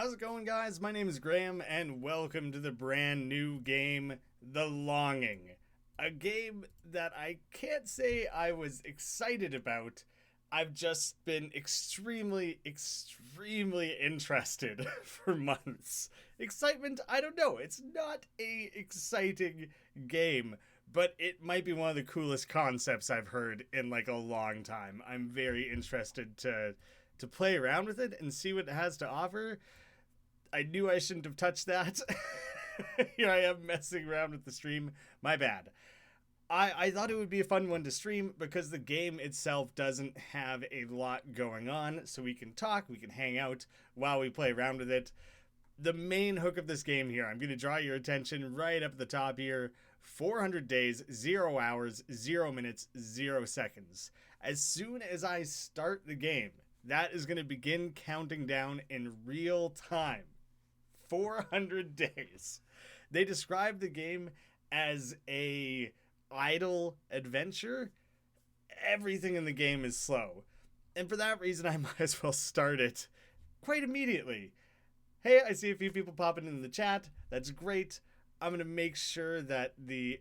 How's it going, guys? My name is Graeme, and welcome to the brand new game, The Longing. A game that I can't say I was excited about. I've just been extremely interested for months. Excitement? I don't know. It's not a exciting game, but it might be one of the coolest concepts I've heard in like a long time. I'm very interested to play around with it and see what it has to offer. I knew I shouldn't have touched that. Here I am messing around with the stream. My bad. I thought it would be a fun one to stream because the game itself doesn't have a lot going on, so we can talk, we can hang out while we play around with it. The main hook of this game here, I'm going to draw your attention right up at the top here. 400 days, 0 hours, 0 minutes, 0 seconds. As soon as I start the game, that is going to begin counting down in real time. 400 days. They describe the game as a idle adventure. Everything in the game is slow. And for that reason, I might as well start it quite immediately. Hey, I see a few people popping in the chat. That's great. I'm going to make sure that the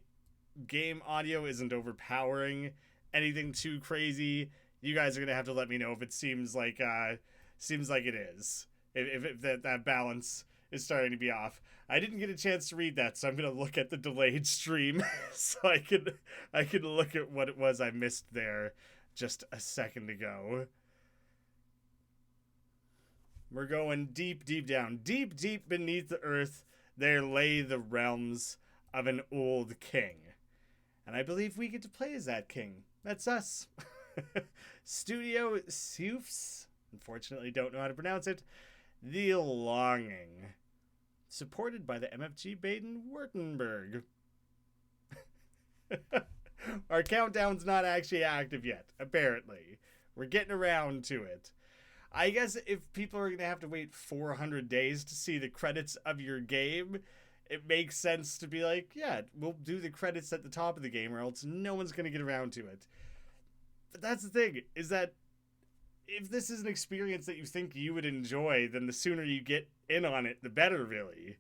game audio isn't overpowering anything too crazy. You guys are going to have to let me know if it seems like it is. If that balance is starting to be off. I didn't get a chance to read that, so I'm going to look at the delayed stream so I can look at what it was I missed there just a second ago. We're going deep down. Deep beneath the earth, there lay the realms of an old king. And I believe we get to play as that king. That's us. Studio Soufs, unfortunately don't know how to pronounce it, The Longing. Supported by the MFG Baden-Württemberg. Our countdown's not actually active yet, apparently. We're getting around to it. I guess if people are going to have to wait 400 days to see the credits of your game, it makes sense to be like, yeah, we'll do the credits at the top of the game or else no one's going to get around to it. But that's the thing, is that if this is an experience that you think you would enjoy, then the sooner you get in on it, the better, really.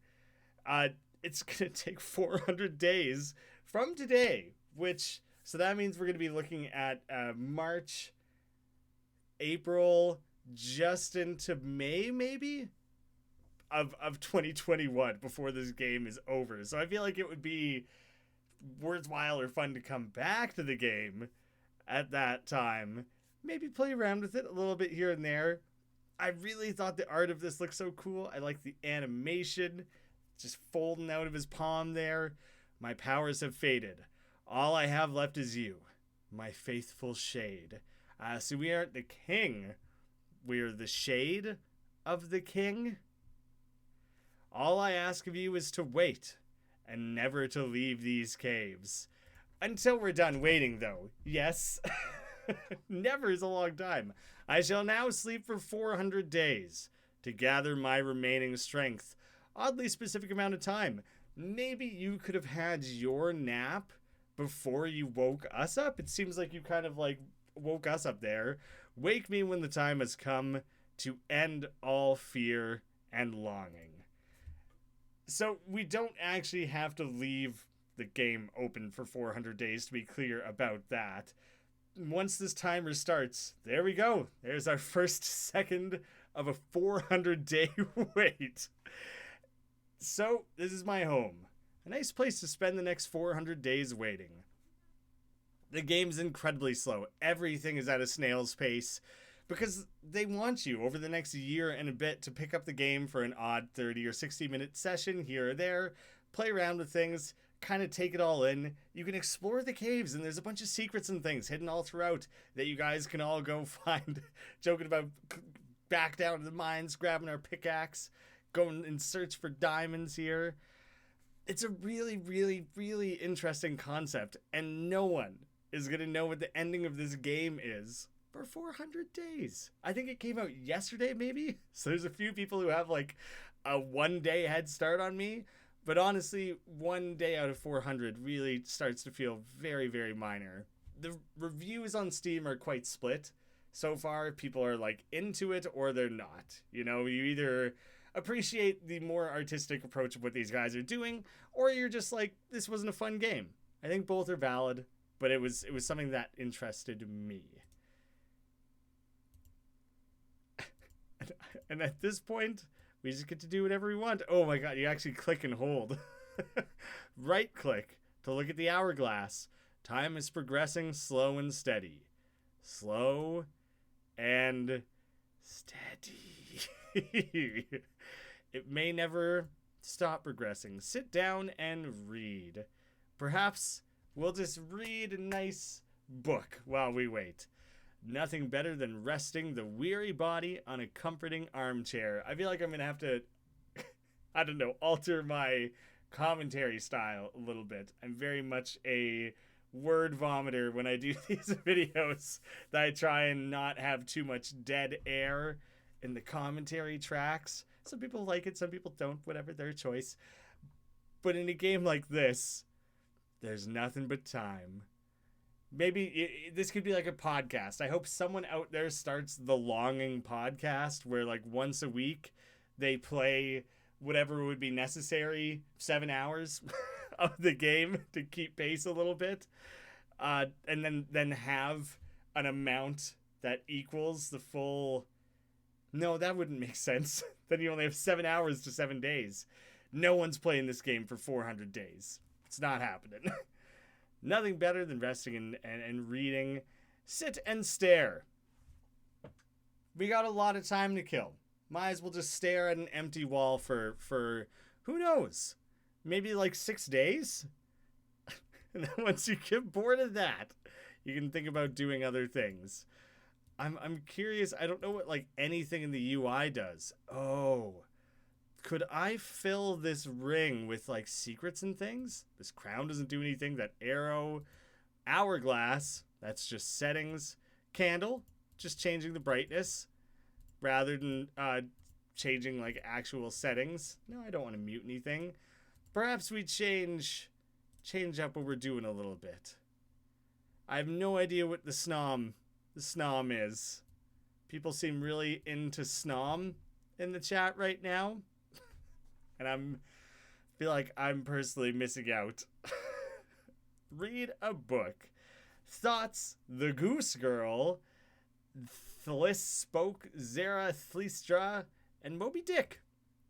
It's going to take 400 days from today, so that means we're going to be looking at March, April, just into May, maybe, of 2021 before this game is over. So I feel like it would be worthwhile or fun to come back to the game at that time. Maybe play around with it a little bit here and there. I really thought the art of this looked so cool. I like the animation, just folding out of his palm there. My powers have faded. All I have left is you, my faithful shade. So we aren't the king. We're the shade of the king. All I ask of you is to wait and never to leave these caves. Until we're done waiting, though. Yes. Never is a long time. I shall now sleep for 400 days to gather my remaining strength. Oddly specific amount of time. Maybe you could have had your nap before you woke us up. It seems like you kind of like woke us up there. Wake me when the time has come to end all fear and longing. So we don't actually have to leave the game open for 400 days to be clear about that. Once this timer starts, there we go. There's our first second of a 400-day wait. So, this is my home. A nice place to spend the next 400 days waiting. The game's incredibly slow. Everything is at a snail's pace because they want you over the next year and a bit to pick up the game for an odd 30 or 60-minute session here or there, play around with things, kind of take it all in. You can explore the caves, and there's a bunch of secrets and things hidden all throughout that you guys can all go find. Joking about back down to the mines, grabbing our pickaxe, going in search for diamonds here. It's a really interesting concept, and no one is going to know what the ending of this game is for 400 days. I think it came out yesterday, maybe? So there's a few people who have like a 1-day head start on me. But honestly, 1 day out of 400 really starts to feel very minor. The reviews on Steam are quite split. So far, people are like into it or they're not. You know, you either appreciate the more artistic approach of what these guys are doing, or you're just like, this wasn't a fun game. I think both are valid, but it was something that interested me. And at this point, we just get to do whatever we want. Oh my god, you actually click and hold. Right click to look at the hourglass. Time is progressing slow and steady. Slow and steady. It may never stop progressing. Sit down and read. Perhaps we'll just read a nice book while we wait. Nothing better than resting the weary body on a comforting armchair. I feel like I'm going to have to, I don't know, alter my commentary style a little bit. I'm very much a word vomiter when I do these videos, that I try and not have too much dead air in the commentary tracks. Some people like it, some people don't, whatever, their choice. But in a game like this, there's nothing but time. Maybe this could be like a podcast. I hope someone out there starts the Longing podcast, where like once a week they play whatever would be necessary, 7 hours of the game to keep pace a little bit, and then have an amount that equals the full. No, that wouldn't make sense. Then you only have 7 hours to 7 days. No one's playing this game for 400 days. It's not happening. Nothing better than resting and reading. Sit and stare. We got a lot of time to kill. Might as well just stare at an empty wall for who knows? Maybe like 6 days? And then once you get bored of that, you can think about doing other things. I'm curious. I don't know what like anything in the UI does. Oh, could I fill this ring with like secrets and things? This crown doesn't do anything. That arrow, hourglass, that's just settings. Candle, just changing the brightness rather than changing like actual settings. No, I don't want to mute anything. Perhaps we change up what we're doing a little bit. I have no idea what the snom is. People seem really into snom in the chat right now. And I feel like I'm personally missing out. Read a book. Thoughts, The Goose Girl, Thlis Spoke, Zara Thlistra, and Moby Dick.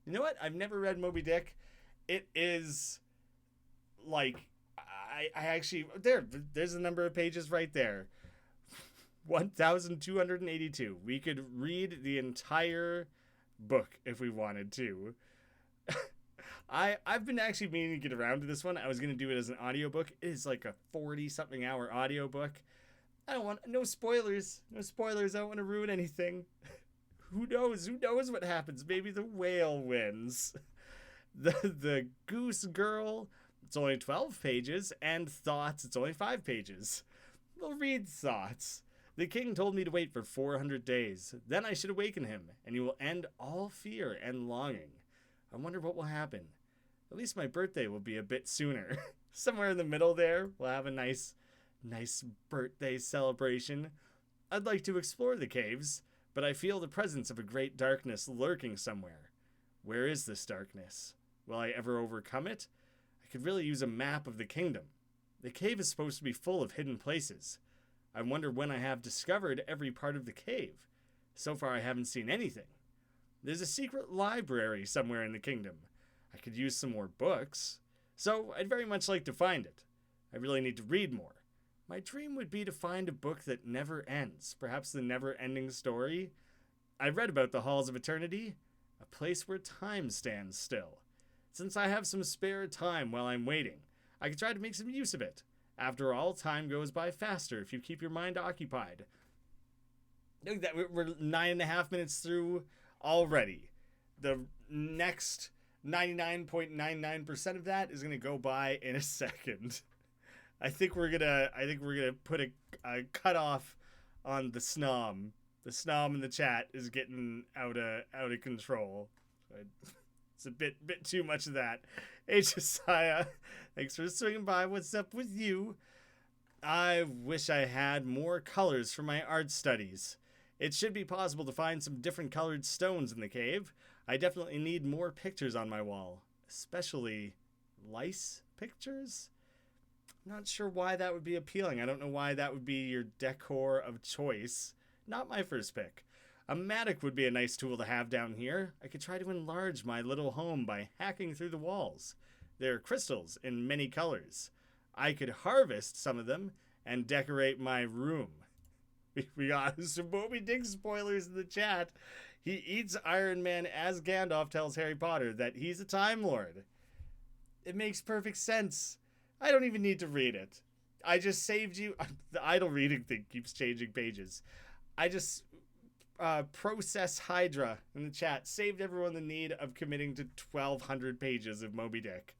You know what? I've never read Moby Dick. It is like, I actually, there's the number of pages right there. 1,282. We could read the entire book if we wanted to. I've been actually meaning to get around to this one. I was going to do it as an audiobook. It is like a 40-something hour audiobook. I don't want, no spoilers. No spoilers. I don't want to ruin anything. Who knows? Who knows what happens? Maybe the whale wins. The Goose Girl, it's only 12 pages. And Thoughts, it's only 5 pages. We'll read Thoughts. The king told me to wait for 400 days. Then I should awaken him, and he will end all fear and longing. I wonder what will happen. At least my birthday will be a bit sooner. Somewhere in the middle there, we'll have a nice birthday celebration. I'd like to explore the caves, but I feel the presence of a great darkness lurking somewhere. Where is this darkness? Will I ever overcome it? I could really use a map of the kingdom. The cave is supposed to be full of hidden places. I wonder when I have discovered every part of the cave. So far I haven't seen anything. There's a secret library somewhere in the kingdom. I could use some more books. So I'd very much like to find it. I really need to read more. My dream would be to find a book that never ends. Perhaps the never-ending story. I've read about the Halls of Eternity. A place where time stands still. Since I have some spare time while I'm waiting, I could try to make some use of it. After all, time goes by faster if you keep your mind occupied. Look at that, we're 9.5 minutes through already. The next 99.99% of that is gonna go by in a second. I think we're gonna put a cutoff on the snom. The snom in the chat is getting out of control. It's a bit too much of that. Hey Josiah, thanks for swinging by. What's up with you? I wish I had more colors for my art studies. It should be possible to find some different colored stones in the cave. I definitely need more pictures on my wall, especially lice pictures. I'm not sure why that would be appealing. I don't know why that would be your decor of choice. Not my first pick. A mattock would be a nice tool to have down here. I could try to enlarge my little home by hacking through the walls. There are crystals in many colors. I could harvest some of them and decorate my room. We got some Moby Dick spoilers in the chat. He eats Iron Man as Gandalf tells Harry Potter that he's a Time Lord. It makes perfect sense. I don't even need to read it. I just saved you. The idle reading thing keeps changing pages. I just process Hydra in the chat saved everyone the need of committing to 1,200 pages of Moby Dick.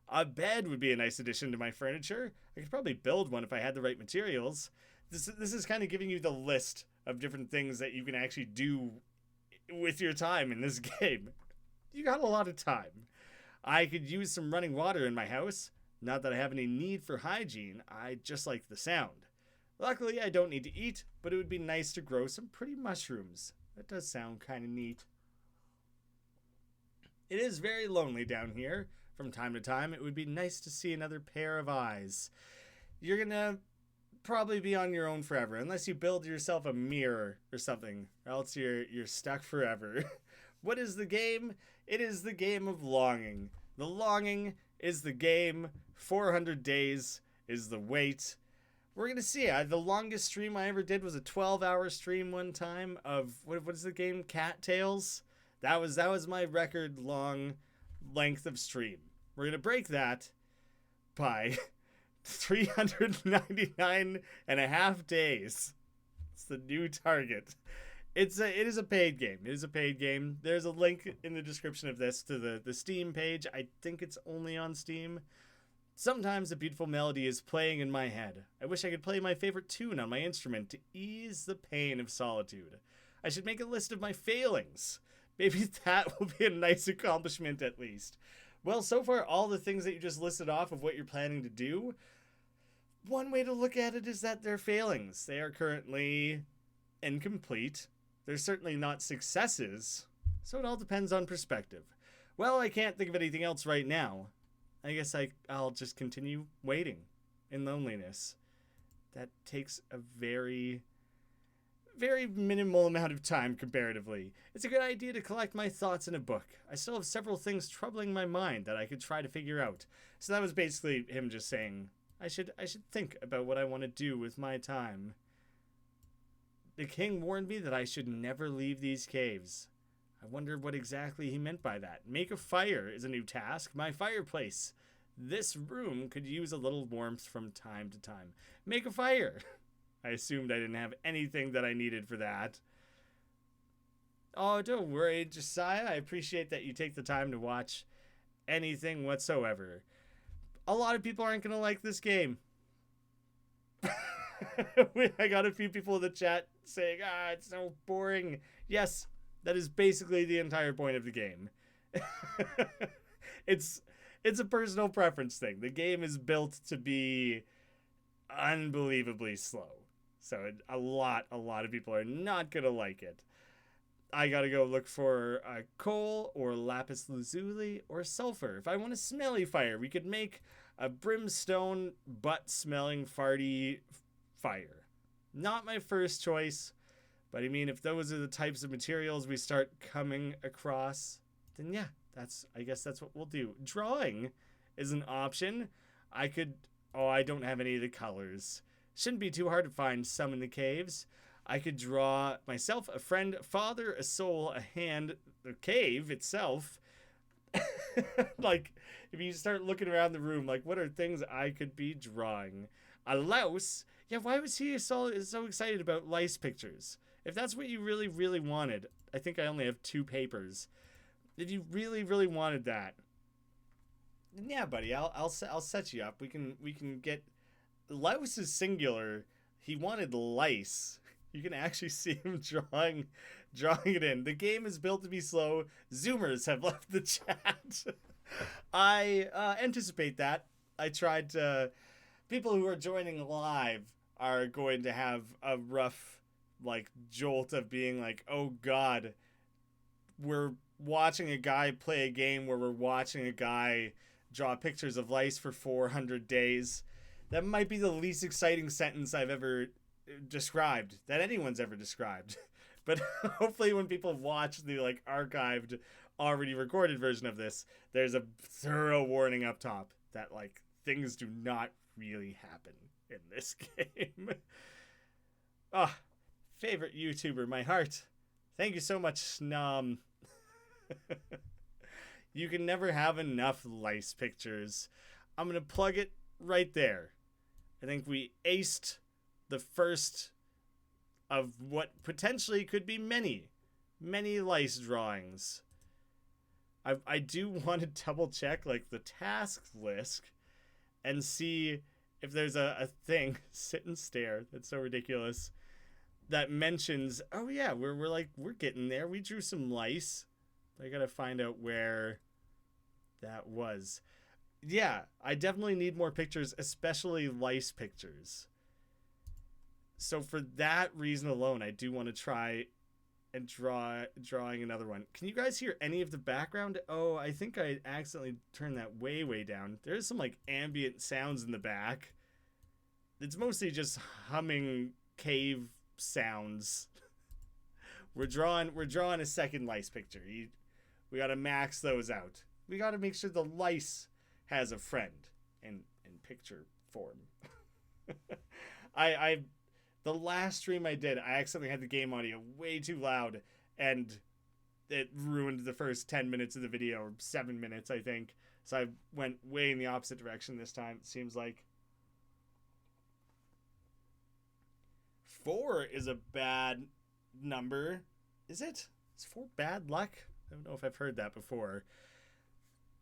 A bed would be a nice addition to my furniture. I could probably build one if I had the right materials. This is kind of giving you the list of different things that you can actually do with your time in this game. You got a lot of time. I could use some running water in my house. Not that I have any need for hygiene, I just like the sound. Luckily, I don't need to eat, but it would be nice to grow some pretty mushrooms. That does sound kind of neat. It is very lonely down here. From time to time, it would be nice to see another pair of eyes. You're gonna probably be on your own forever, unless you build yourself a mirror or something, or else you're stuck forever. What is the game? It is the game of longing. The longing is the game. 400 days is the wait. We're going to see. The longest stream I ever did was a 12-hour stream one time of, what is the game? Cattails? That was my record long length of stream. We're going to break that by 399 and a half days. It's the new target. It is a paid game. It is a paid game. There's a link in the description of this to the Steam page. I think it's only on Steam. Sometimes a beautiful melody is playing in my head. I wish I could play my favorite tune on my instrument to ease the pain of solitude. I should make a list of my failings. Maybe that will be a nice accomplishment at least. Well, so far, all the things that you just listed off of what you're planning to do, one way to look at it is that they're failings. They are currently incomplete. They're certainly not successes, so it all depends on perspective. Well, I can't think of anything else right now. I guess I'll just continue waiting in loneliness. That takes a very, very minimal amount of time comparatively. It's a good idea to collect my thoughts in a book. I still have several things troubling my mind that I could try to figure out. So that was basically him just saying, I should think about what I want to do with my time. The king warned me that I should never leave these caves. I wonder what exactly he meant by that. Make a fire is a new task. My fireplace. This room could use a little warmth from time to time. Make a fire. I assumed I didn't have anything that I needed for that. Oh, don't worry, Josiah. I appreciate that you take the time to watch anything whatsoever. A lot of people aren't going to like this game. I got a few people in the chat saying, it's so boring. Yes, that is basically the entire point of the game. It's a personal preference thing. The game is built to be unbelievably slow. So a lot of people are not going to like it. I got to go look for coal or lapis lazuli or sulfur. If I want a smelly fire, we could make a brimstone butt-smelling farty fire. Not my first choice. But I mean, if those are the types of materials we start coming across, then yeah, I guess that's what we'll do. Drawing is an option. I don't have any of the colors. Shouldn't be too hard to find some in the caves. I could draw myself, a friend, a father, a soul, a hand, the cave itself. Like, if you start looking around the room, like, what are things I could be drawing? A louse? Yeah, why was he so excited about lice pictures? If that's what you really, really wanted, I think I only have 2 papers. If you really, really wanted that, then yeah, buddy, I'll set you up. We can get louse is singular. He wanted lice. You can actually see him drawing it in. The game is built to be slow. Zoomers have left the chat. I anticipate that. I tried to. People who are joining live are going to have a rough jolt of being like, oh god, we're watching a guy play a game where we're watching a guy draw pictures of lice for 400 days. That might be the least exciting sentence I've ever described, that anyone's ever described. But hopefully when people watch the like archived, already recorded version of this, there's a thorough warning up top that like things do not really happen in this game. Ah, favorite YouTuber, my heart. Thank you so much, Snom. You can never have enough lice pictures. I'm going to plug it right there. I think we aced the first of what potentially could be many lice drawings. I do want to double check like the task list and see if there's a thing, sit and stare, that's so ridiculous, that mentions, oh yeah, we're getting there. We drew some lice. I gotta find out where that was. Yeah, I definitely need more pictures, especially lice pictures. So for that reason alone, I do want to try and drawing another one. Can you guys hear any of the background? Oh, I think I accidentally turned that way down. There's some like ambient sounds in the back. It's mostly just humming cave sounds. We're drawing a second lice picture. We gotta max those out. We gotta make sure the lice has a friend in picture form. The last stream I did, I accidentally had the game audio way too loud, and it ruined the first 10 minutes of the video, or 7 minutes, I think. So I went way in the opposite direction this time, it seems like. 4 is a bad number. Is it? Is 4 bad luck? I don't know if I've heard that before.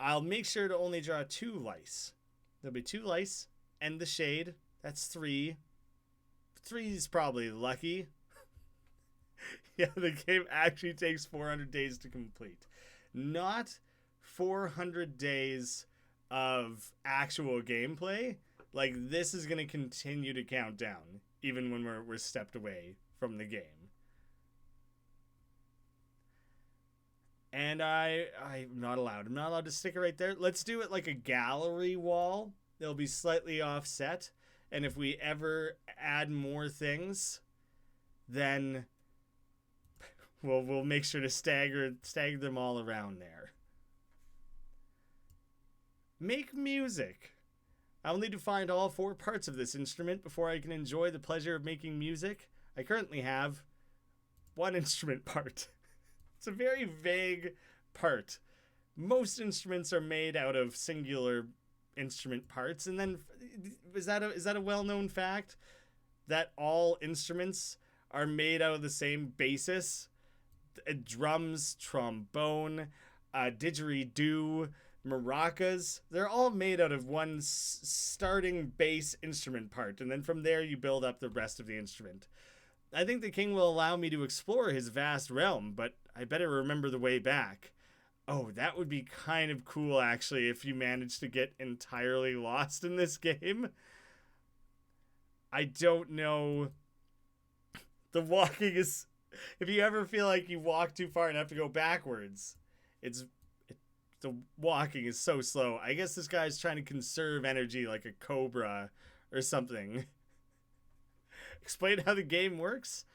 I'll make sure to only draw 2 lice. There'll be 2 lice and the shade. That's 3. 3 is probably lucky. Yeah, the game actually takes 400 days to complete. Not 400 days of actual gameplay. Like, this is going to continue to count down, even when we're stepped away from the game. And I'm not allowed. I'm not allowed to stick it right there. Let's do it like a gallery wall. They'll be slightly offset. And if we ever add more things, then we'll make sure to stagger them all around there. Make music. I'll need to find all 4 parts of this instrument before I can enjoy the pleasure of making music. I currently have 1 instrument part. It's a very vague part. Most instruments are made out of singular instrument parts, and then is that a well-known fact that all instruments are made out of the same basis? Drums, trombone, didgeridoo, maracas, they're all made out of one starting bass instrument part, and then from there you build up the rest of the instrument. I think the king will allow me to explore his vast realm, but I better remember the way back. Oh, that would be kind of cool, actually, if you managed to get entirely lost in this game. I don't know. The walking is... If you ever feel like you walk too far and have to go backwards, the walking is so slow. I guess this guy's trying to conserve energy like a cobra or something. Explain how the game works?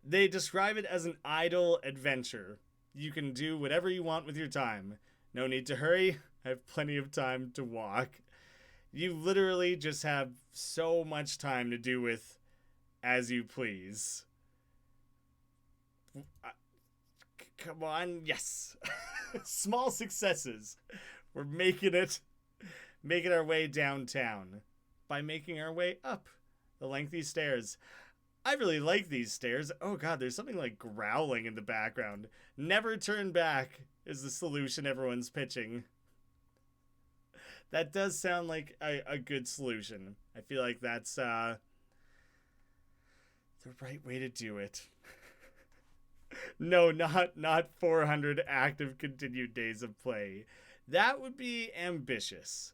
They describe it as an idle adventure. You can do whatever you want with your time. No need to hurry. I have plenty of time to walk. You literally just have so much time to do with as you please. Come on, yes. Small successes. We're making our way downtown by making our way up the lengthy stairs. I really like these stairs. Oh god, there's something like growling in the background. Never turn back is the solution everyone's pitching. That does sound like a good solution. I feel like that's the right way to do it. No, not 400 active continued days of play. That would be ambitious.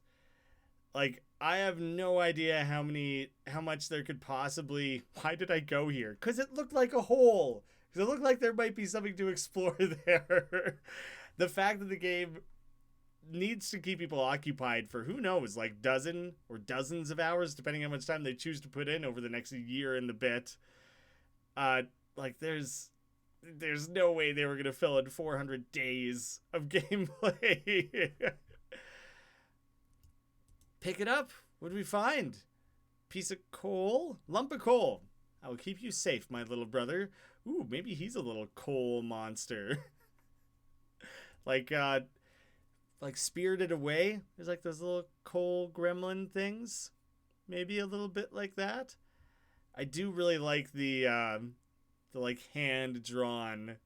Like, I have no idea how much there could possibly... Why did I go here? Because it looked like a hole. Because it looked like there might be something to explore there. The fact that the game needs to keep people occupied for who knows, like dozen or dozens of hours, depending on how much time they choose to put in over the next year and a bit. Uh, like there's no way they were gonna fill in 400 days of gameplay. Pick it up. What do we find? Piece of coal? Lump of coal. I will keep you safe, my little brother. Ooh, maybe he's a little coal monster. like Spirited Away. There's like those little coal gremlin things. Maybe a little bit like that. I do really like the like hand drawn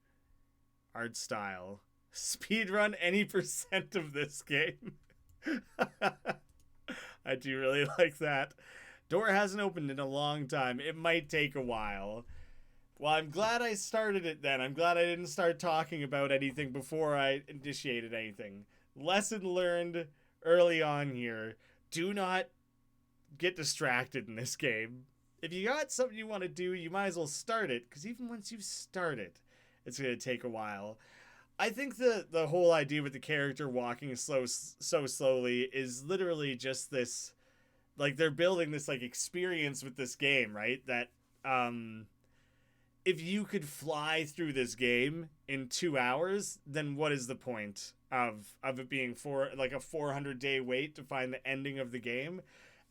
art style. Speedrun any percent of this game. I do really like that. Door hasn't opened in a long time. It might take a while. Well, I'm glad I started it then. I'm glad I didn't start talking about anything before I initiated anything. Lesson learned early on here. Do not get distracted in this game. If you got something you want to do, you might as well start it, because even once you start it, it's going to take a while. I think the whole idea with the character walking so slowly is literally just this, like, they're building this like experience with this game, right? That if you could fly through this game in 2 hours, then what is the point of it being like a 400-day wait to find the ending of the game?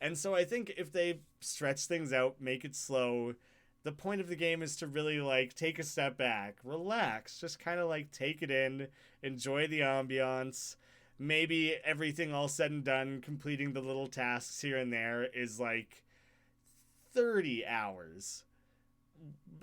And so I think if they stretch things out, make it slow, the point of the game is to really like take a step back, relax, just kind of like take it in, enjoy the ambiance. Maybe everything all said and done, completing the little tasks here and there is like 30 hours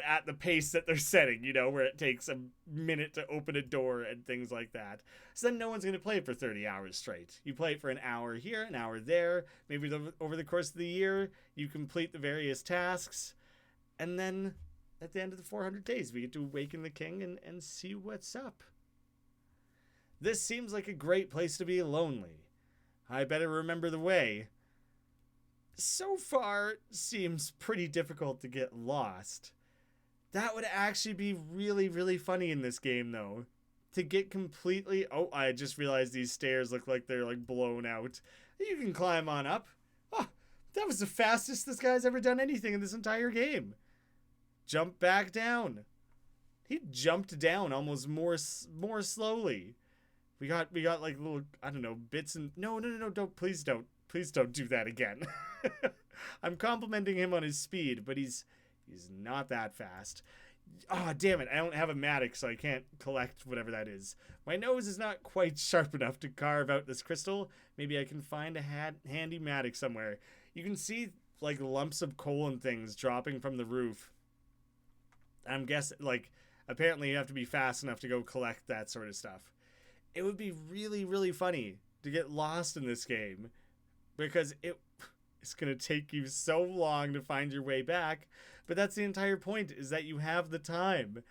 at the pace that they're setting, you know, where it takes a minute to open a door and things like that. So then no one's going to play it for 30 hours straight. You play it for an hour here, an hour there. Maybe over the course of the year, you complete the various tasks. And then at the end of the 400 days, we get to awaken the king and see what's up. This seems like a great place to be lonely. I better remember the way. So far, seems pretty difficult to get lost. That would actually be really, really funny in this game, though. To get completely... Oh, I just realized these stairs look like they're, like, blown out. You can climb on up. Oh, that was the fastest this guy's ever done anything in this entire game. Jump back down. He jumped down almost more slowly. We got like little, I don't know, bits and... No, don't, please don't. Please don't do that again. I'm complimenting him on his speed, but he's not that fast. Oh, damn it. I don't have a mattock, so I can't collect whatever that is. My nose is not quite sharp enough to carve out this crystal. Maybe I can find a handy mattock somewhere. You can see, like, lumps of coal and things dropping from the roof. I'm guessing, like, apparently you have to be fast enough to go collect that sort of stuff. It would be really, really funny to get lost in this game, because it's going to take you so long to find your way back. But that's the entire point, is that you have the time.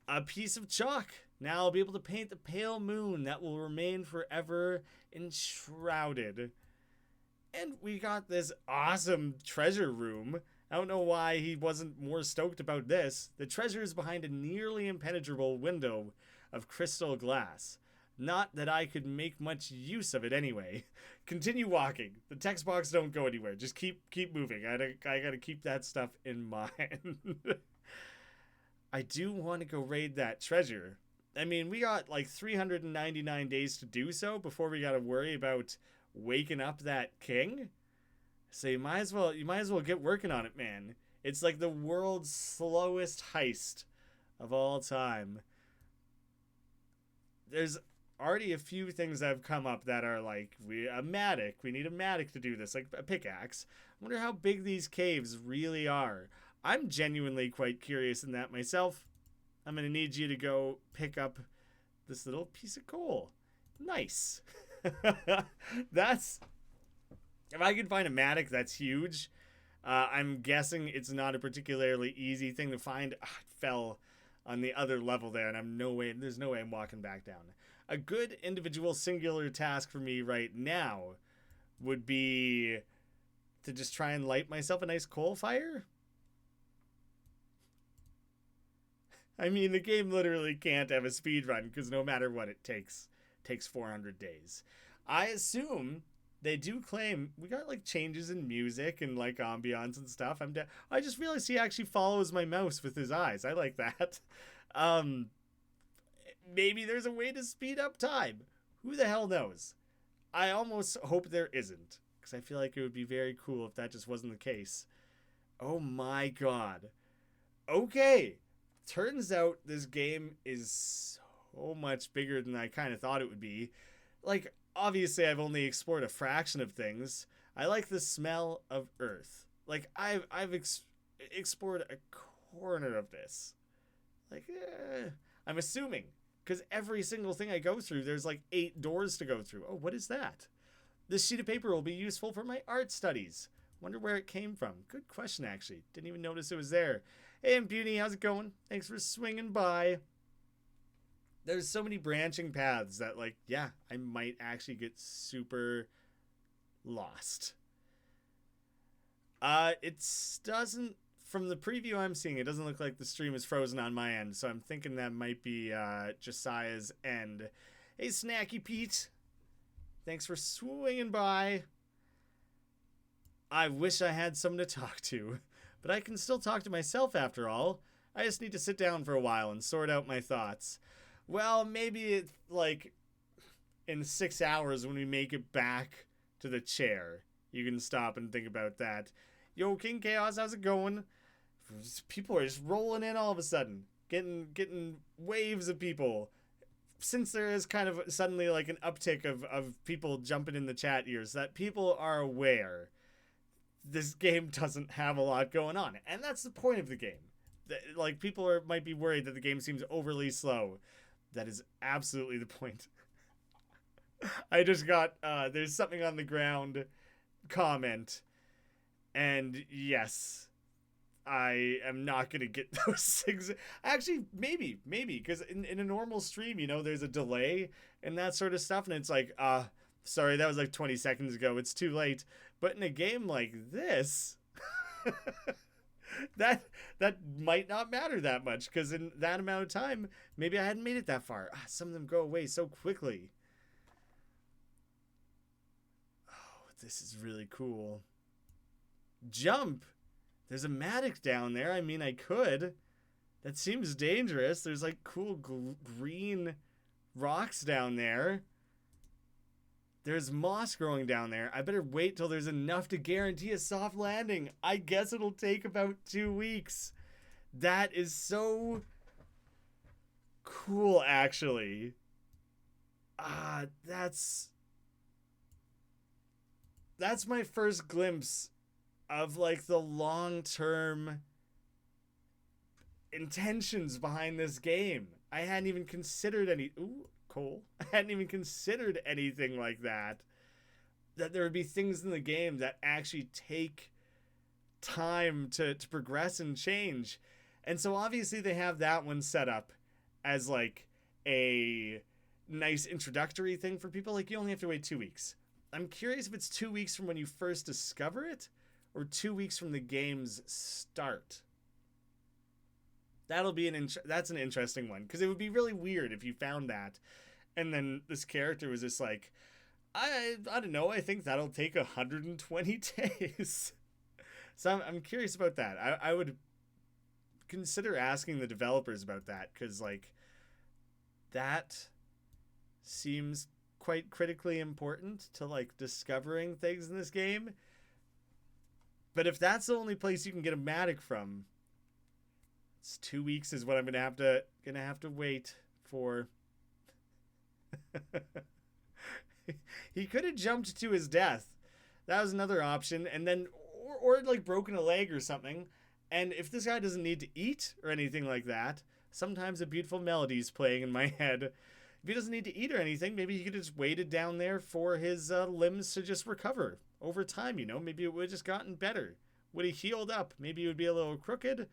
A piece of chalk. Now I'll be able to paint the pale moon that will remain forever enshrouded. And we got this awesome treasure room. I don't know why he wasn't more stoked about this. The treasure is behind a nearly impenetrable window of crystal glass. Not that I could make much use of it anyway. Continue walking. The text box don't go anywhere. Just keep moving. I gotta keep that stuff in mind. I do want to go raid that treasure. I mean, we got like 399 days to do so before we gotta worry about waking up that king. So you might as well get working on it, man. It's like the world's slowest heist of all time. There's already a few things that have come up that are like, a mattock. We need a mattock to do this, like a pickaxe. I wonder how big these caves really are. I'm genuinely quite curious in that myself. I'm going to need you to go pick up this little piece of coal. Nice. That's... If I can find a mattock that's huge, I'm guessing it's not a particularly easy thing to find. It fell on the other level there, and there's no way I'm walking back down. A good individual singular task for me right now would be to just try and light myself a nice coal fire. I mean, the game literally can't have a speed run because no matter what it takes 400 days. I assume they do claim we got like changes in music and like ambiance and stuff. I just realized he actually follows my mouse with his eyes. I like that. Um, Maybe there's a way to speed up time. Who the hell knows? I almost hope there isn't because I feel like it would be very cool if that just wasn't the case. Oh my god. Okay. Turns out this game is so much bigger than I kind of thought it would be. Like, obviously, I've only explored a fraction of things. I like the smell of Earth. Like, I've explored a corner of this. Like, I'm assuming. Because every single thing I go through, there's like 8 doors to go through. Oh, what is that? This sheet of paper will be useful for my art studies. Wonder where it came from. Good question, actually. Didn't even notice it was there. Hey, Beauty, how's it going? Thanks for swinging by. There's so many branching paths that, like, yeah, I might actually get super lost. It doesn't, from the preview I'm seeing, it doesn't look like the stream is frozen on my end, so I'm thinking that might be Josiah's end. Hey, Snacky Pete. Thanks for swinging by. I wish I had someone to talk to, but I can still talk to myself after all. I just need to sit down for a while and sort out my thoughts. Well, maybe it's like in 6 hours when we make it back to the chair. You can stop and think about that. Yo, King Chaos, how's it going? People are just rolling in all of a sudden. Getting waves of people. Since there is kind of suddenly like an uptick of people jumping in the chat ears, that people are aware this game doesn't have a lot going on. And that's the point of the game. Like, people might be worried that the game seems overly slow. That is absolutely the point. I just got, there's something on the ground comment. And yes, I am not going to get those things. Actually, maybe, because in a normal stream, you know, there's a delay and that sort of stuff. And it's like, sorry, that was like 20 seconds ago. It's too late. But in a game like this, that might not matter that much, because in that amount of time, maybe I hadn't made it that far. Some of them go away so quickly. Oh, this is really cool. Jump! There's a mattock down there. I mean, I could. That seems dangerous. There's like cool green rocks down there. There's moss growing down there. I better wait till there's enough to guarantee a soft landing. I guess it'll take about 2 weeks. That is so cool, actually. That's my first glimpse of like the long-term intentions behind this game. I hadn't even considered any... Ooh, Cole. I hadn't even considered anything like that. That there would be things in the game that actually take time to progress and change. And so obviously they have that one set up as like a nice introductory thing for people. Like, you only have to wait 2 weeks. I'm curious if it's 2 weeks from when you first discover it, or 2 weeks from the game's start. That'll be that's an interesting one, because it would be really weird if you found that and then this character was just like, I don't know, I think that'll take 120 days. So I'm curious about that. I would consider asking the developers about that, because like that seems quite critically important to like discovering things in this game. But if that's the only place you can get a mattock from, it's 2 weeks is what I'm gonna have to wait for. He could have jumped to his death. That was another option, and then or like broken a leg or something. And if this guy doesn't need to eat or anything like that, sometimes a beautiful melody's playing in my head. If he doesn't need to eat or anything, maybe he could have just waited down there for his limbs to just recover over time, you know. Maybe it would have just gotten better. Would have healed up. Maybe it would be a little crooked,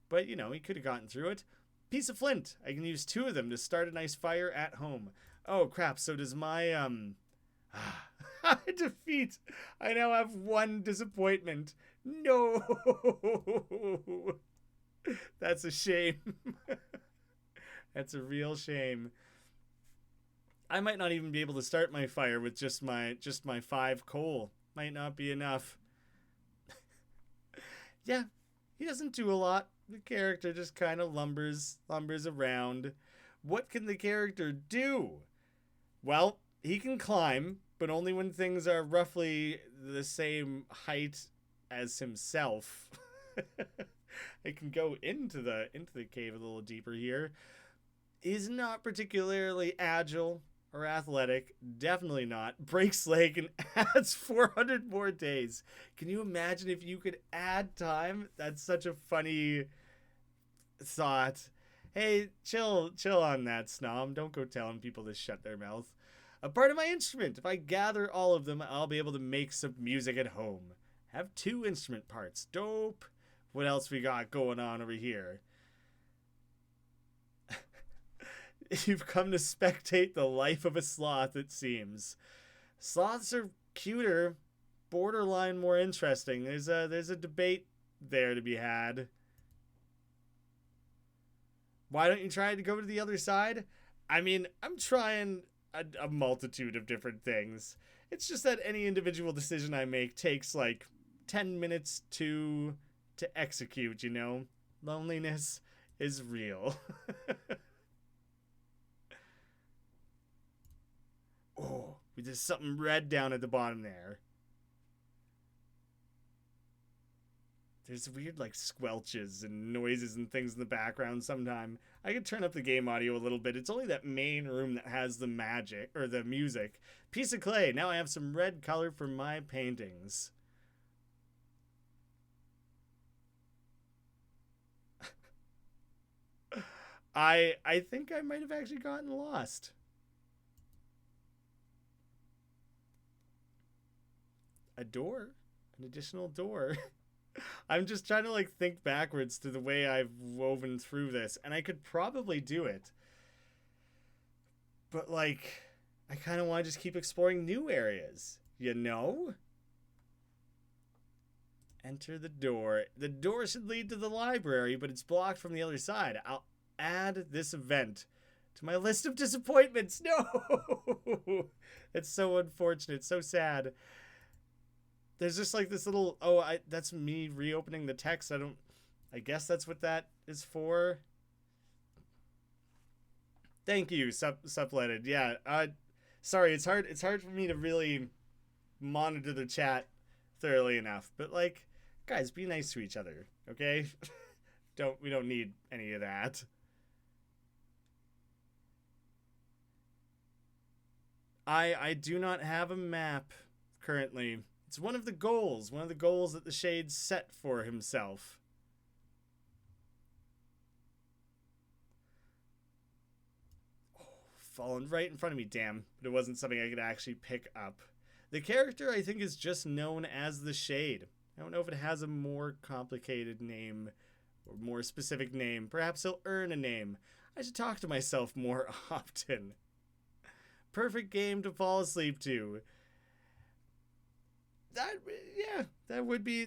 but, you know, he could have gotten through it. Piece of flint. I can use 2 of them to start a nice fire at home. Oh, crap. So does my, defeat. I now have 1 disappointment. No. That's a shame. That's a real shame. I might not even be able to start my fire with just my 5 coal. Might not be enough. Yeah, he doesn't do a lot. The character just kind of lumbers around. What can the character do? Well, he can climb, but only when things are roughly the same height as himself. I can go into the cave a little deeper here. He's not particularly agile or athletic. Definitely not. Breaks leg and adds 400 more days. Can you imagine if you could add time? That's such a funny thought. Hey, chill on that, Snom. Don't go telling people to shut their mouth. A part of my instrument. If I gather all of them, I'll be able to make some music at home. Have 2 instrument parts. Dope. What else we got going on over here? You've come to spectate the life of a sloth, it seems. Sloths are cuter, borderline more interesting. There's a debate there to be had. Why don't you try to go to the other side? I mean, I'm trying a multitude of different things. It's just that any individual decision I make takes like 10 minutes to execute, you know? Loneliness is real. Oh, there's something red down at the bottom there. There's weird like squelches and noises and things in the background sometime. I could turn up the game audio a little bit. It's only that main room that has the magic or the music. Piece of clay. Now I have some red color for my paintings. I think I might have actually gotten lost. A door? An additional door? I'm just trying to like think backwards to the way I've woven through this, and I could probably do it. But like, I kind of want to just keep exploring new areas, you know? Enter the door. The door should lead to the library, but it's blocked from the other side. I'll add this event to my list of disappointments. No! It's so unfortunate, so sad. There's just like this little, that's me reopening the text. I guess that's what that is for. Thank you, suppleted. Yeah, sorry, it's hard for me to really monitor the chat thoroughly enough. But like, guys, be nice to each other, okay? We don't need any of that. I do not have a map currently. It's one of the goals that the Shade set for himself. Oh, fallen right in front of me, damn. But it wasn't something I could actually pick up. The character, I think, is just known as the Shade. I don't know if it has a more complicated name or more specific name. Perhaps he'll earn a name. I should talk to myself more often. Perfect game to fall asleep to. That would be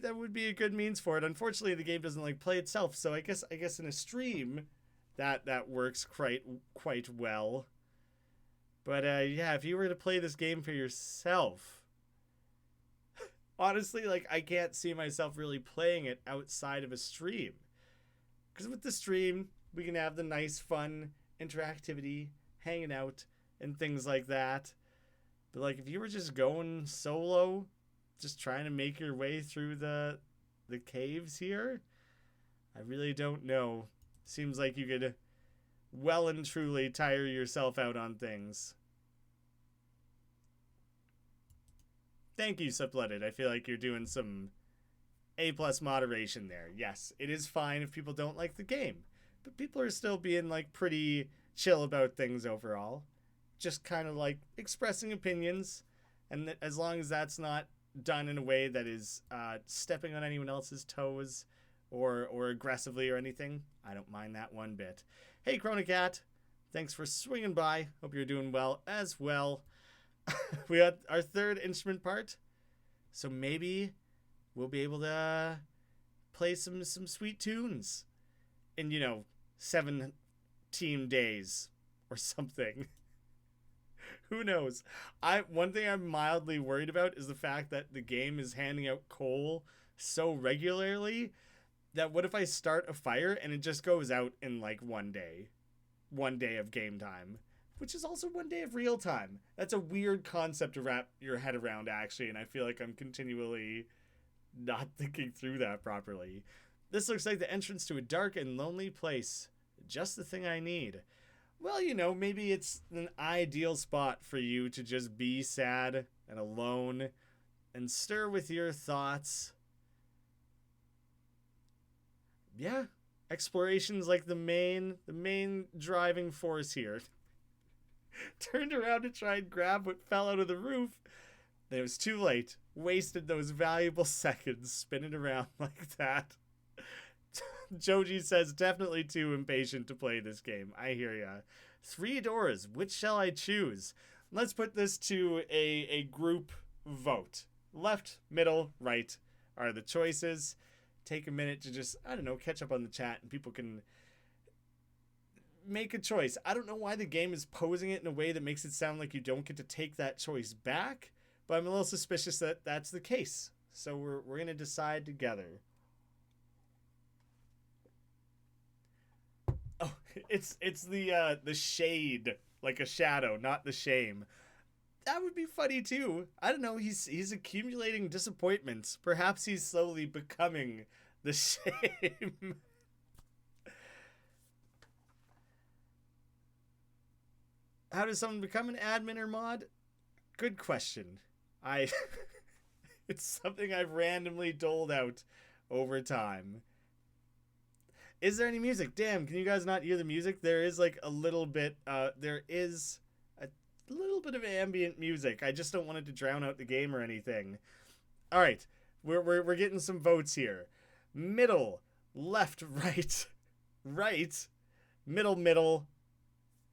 a good means for it. Unfortunately, the game doesn't like play itself, so I guess in a stream that works quite well. But yeah, if you were to play this game for yourself, honestly, like I can't see myself really playing it outside of a stream. Because with the stream, we can have the nice fun interactivity, hanging out and things like that. But like if you were just going solo, just trying to make your way through the caves here, I really don't know. Seems like you could well and truly tire yourself out on things. Thank you, Suppleted. I feel like you're doing some A+ moderation there. Yes, it is fine if people don't like the game, but people are still being like pretty chill about things overall. Just kind of like expressing opinions, and as long as that's not done in a way that is stepping on anyone else's toes or aggressively or anything, I don't mind that one bit. Hey, Chronocat, thanks for swinging by. Hope you're doing well as well. We got our 3rd instrument part, so maybe we'll be able to play some sweet tunes in 7 team days or something. Who knows? One thing I'm mildly worried about is the fact that the game is handing out coal so regularly that what if I start a fire and it just goes out in like one day? One day of game time, which is also one day of real time. That's a weird concept to wrap your head around, actually, and I feel like I'm continually not thinking through that properly. This looks like the entrance to a dark and lonely place. Just the thing I need. Well, maybe it's an ideal spot for you to just be sad and alone and stir with your thoughts. Yeah, exploration's like the main driving force here. Turned around to try and grab what fell out of the roof. Then it was too late. Wasted those valuable seconds spinning around like that. Joji says, definitely too impatient to play this game. I hear ya. 3 doors. Which shall I choose? Let's put this to a group vote. Left, middle, right are the choices. Take a minute to just, I don't know, catch up on the chat and people can make a choice. I don't know why the game is posing it in a way that makes it sound like you don't get to take that choice back, but I'm a little suspicious that that's the case. So we're going to decide together. Oh, it's the shade, like a shadow, not the shame. That would be funny too. I don't know, he's accumulating disappointments. Perhaps he's slowly becoming the shame. How does someone become an admin or mod? Good question. It's something I've randomly doled out over time. Is there any music? Damn, can you guys not hear the music? There is like a little bit, there is a little bit of ambient music. I just don't want it to drown out the game or anything. All right, we're getting some votes here. Middle, left, right, right, middle,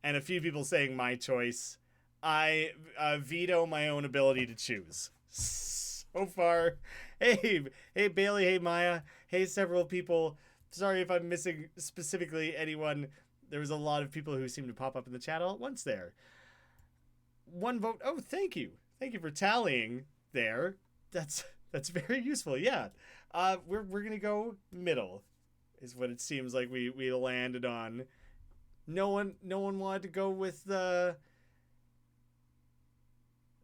and a few people saying my choice. I veto my own ability to choose. So far, hey Bailey, hey Maya, hey several people. Sorry if I'm missing specifically anyone. There was a lot of people who seemed to pop up in the chat all at once there. 1 vote. Oh, thank you. Thank you for tallying there. That's very useful. Yeah. We're going to go middle is what it seems like we landed on. No one wanted to go with the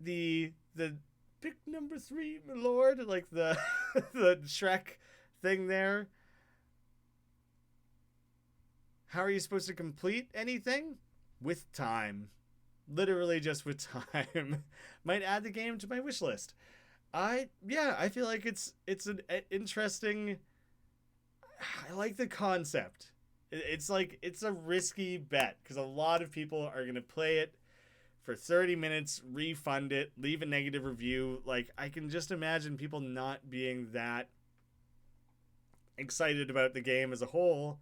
pick number 3, my lord, like the the Shrek thing there. How are you supposed to complete anything? With time. Literally just with time. Might add the game to my wish list. I feel like it's an interesting. I like the concept. It's like, it's a risky bet because a lot of people are going to play it for 30 minutes, refund it, leave a negative review. Like, I can just imagine people not being that excited about the game as a whole.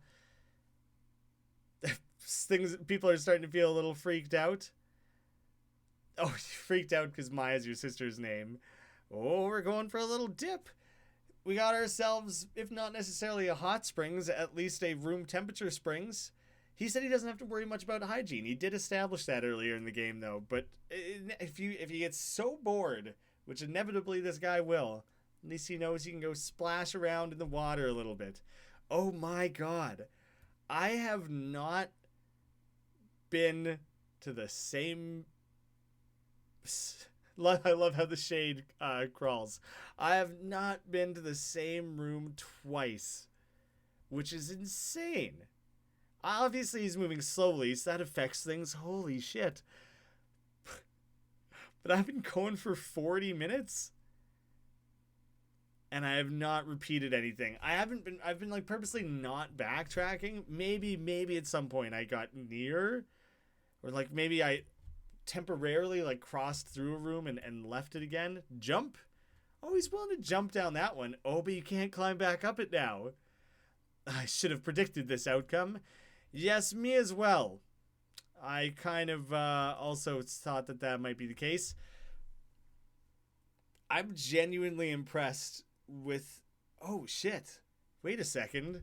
People are starting to feel a little freaked out. Oh, freaked out because Maya's your sister's name. Oh, we're going for a little dip. We got ourselves, if not necessarily a hot springs, at least a room temperature springs. He said he doesn't have to worry much about hygiene. He did establish that earlier in the game, though. But if you get so bored, which inevitably this guy will, at least he knows he can go splash around in the water a little bit. Oh my god. I have not been to the same... I love how the shade crawls. I have not been to the same room twice, which is insane. Obviously, he's moving slowly, so that affects things. Holy shit. But I've been going for 40 minutes, and I have not repeated anything. I've been like purposely not backtracking. Maybe at some point I got near, or like maybe I temporarily like crossed through a room and left it again. Jump. Oh, he's willing to jump down that one. Oh, but you can't climb back up it now. I should have predicted this outcome. Yes, me as well. I kind of also thought that might be the case. I'm genuinely impressed with... Oh, shit. Wait a second.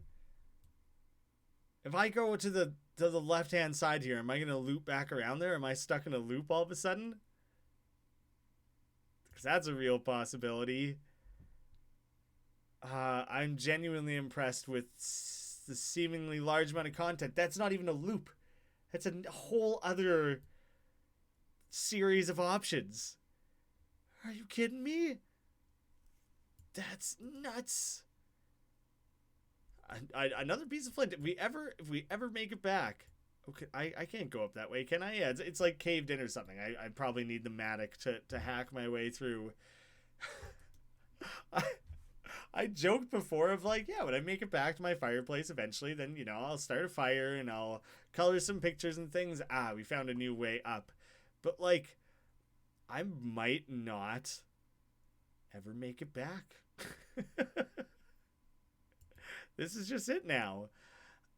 If I go to the to the left-hand side here. Am I going to loop back around there? Am I stuck in a loop all of a sudden? Because that's a real possibility. I'm genuinely impressed with the seemingly large amount of content. That's not even a loop. That's a whole other series of options. Are you kidding me? That's nuts. Another piece of flint. If we ever make it back, okay, I can't go up that way, can I? Yeah, it's like caved in or something. I probably need the mattock to hack my way through. I joked before of like, yeah, when I make it back to my fireplace eventually, then, you know, I'll start a fire and I'll color some pictures and things. We found a new way up. But like, I might not ever make it back. This is just it now.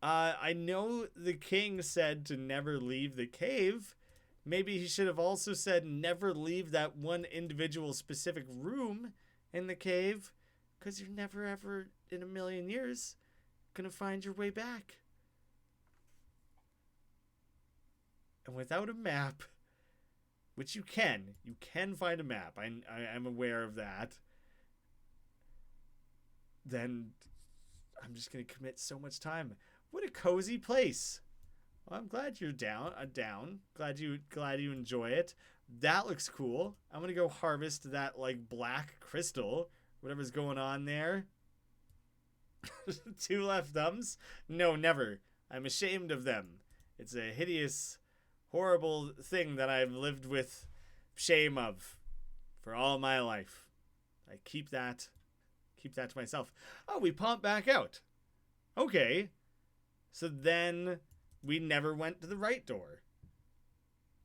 I know the king said to never leave the cave. Maybe he should have also said never leave that one individual specific room in the cave, because you're never ever in a million years gonna find your way back. And without a map, which you can find a map, I'm aware of that, then I'm just gonna commit so much time. What a cozy place. Well, I'm glad you're down. Glad you enjoy it. That looks cool. I'm gonna go harvest that like black crystal, whatever's going on there. 2 left thumbs? No, never. I'm ashamed of them. It's a hideous, horrible thing that I've lived with shame of for all my life. I keep that to myself. Oh, we pop back out. Okay. So then we never went to the right door.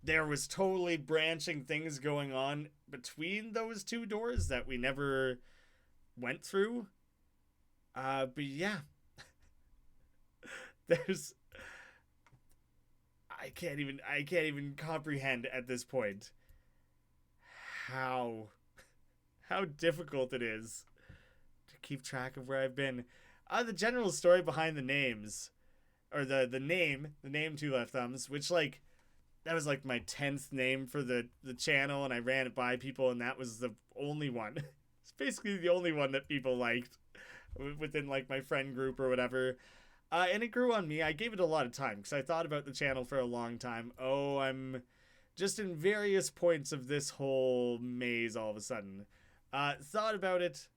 There was totally branching things going on between those 2 doors that we never went through. But yeah. I can't even comprehend at this point how difficult it is to keep track of where I've been. The general story behind the names, or the name 2 left thumbs, which like that was like my 10th name for the channel, and I ran it by people, and that was the only one. It's basically the only one that people liked within like my friend group or whatever. And it grew on me. I gave it a lot of time because I thought about the channel for a long time. Oh, I'm just in various points of this whole maze all of a sudden. Thought about it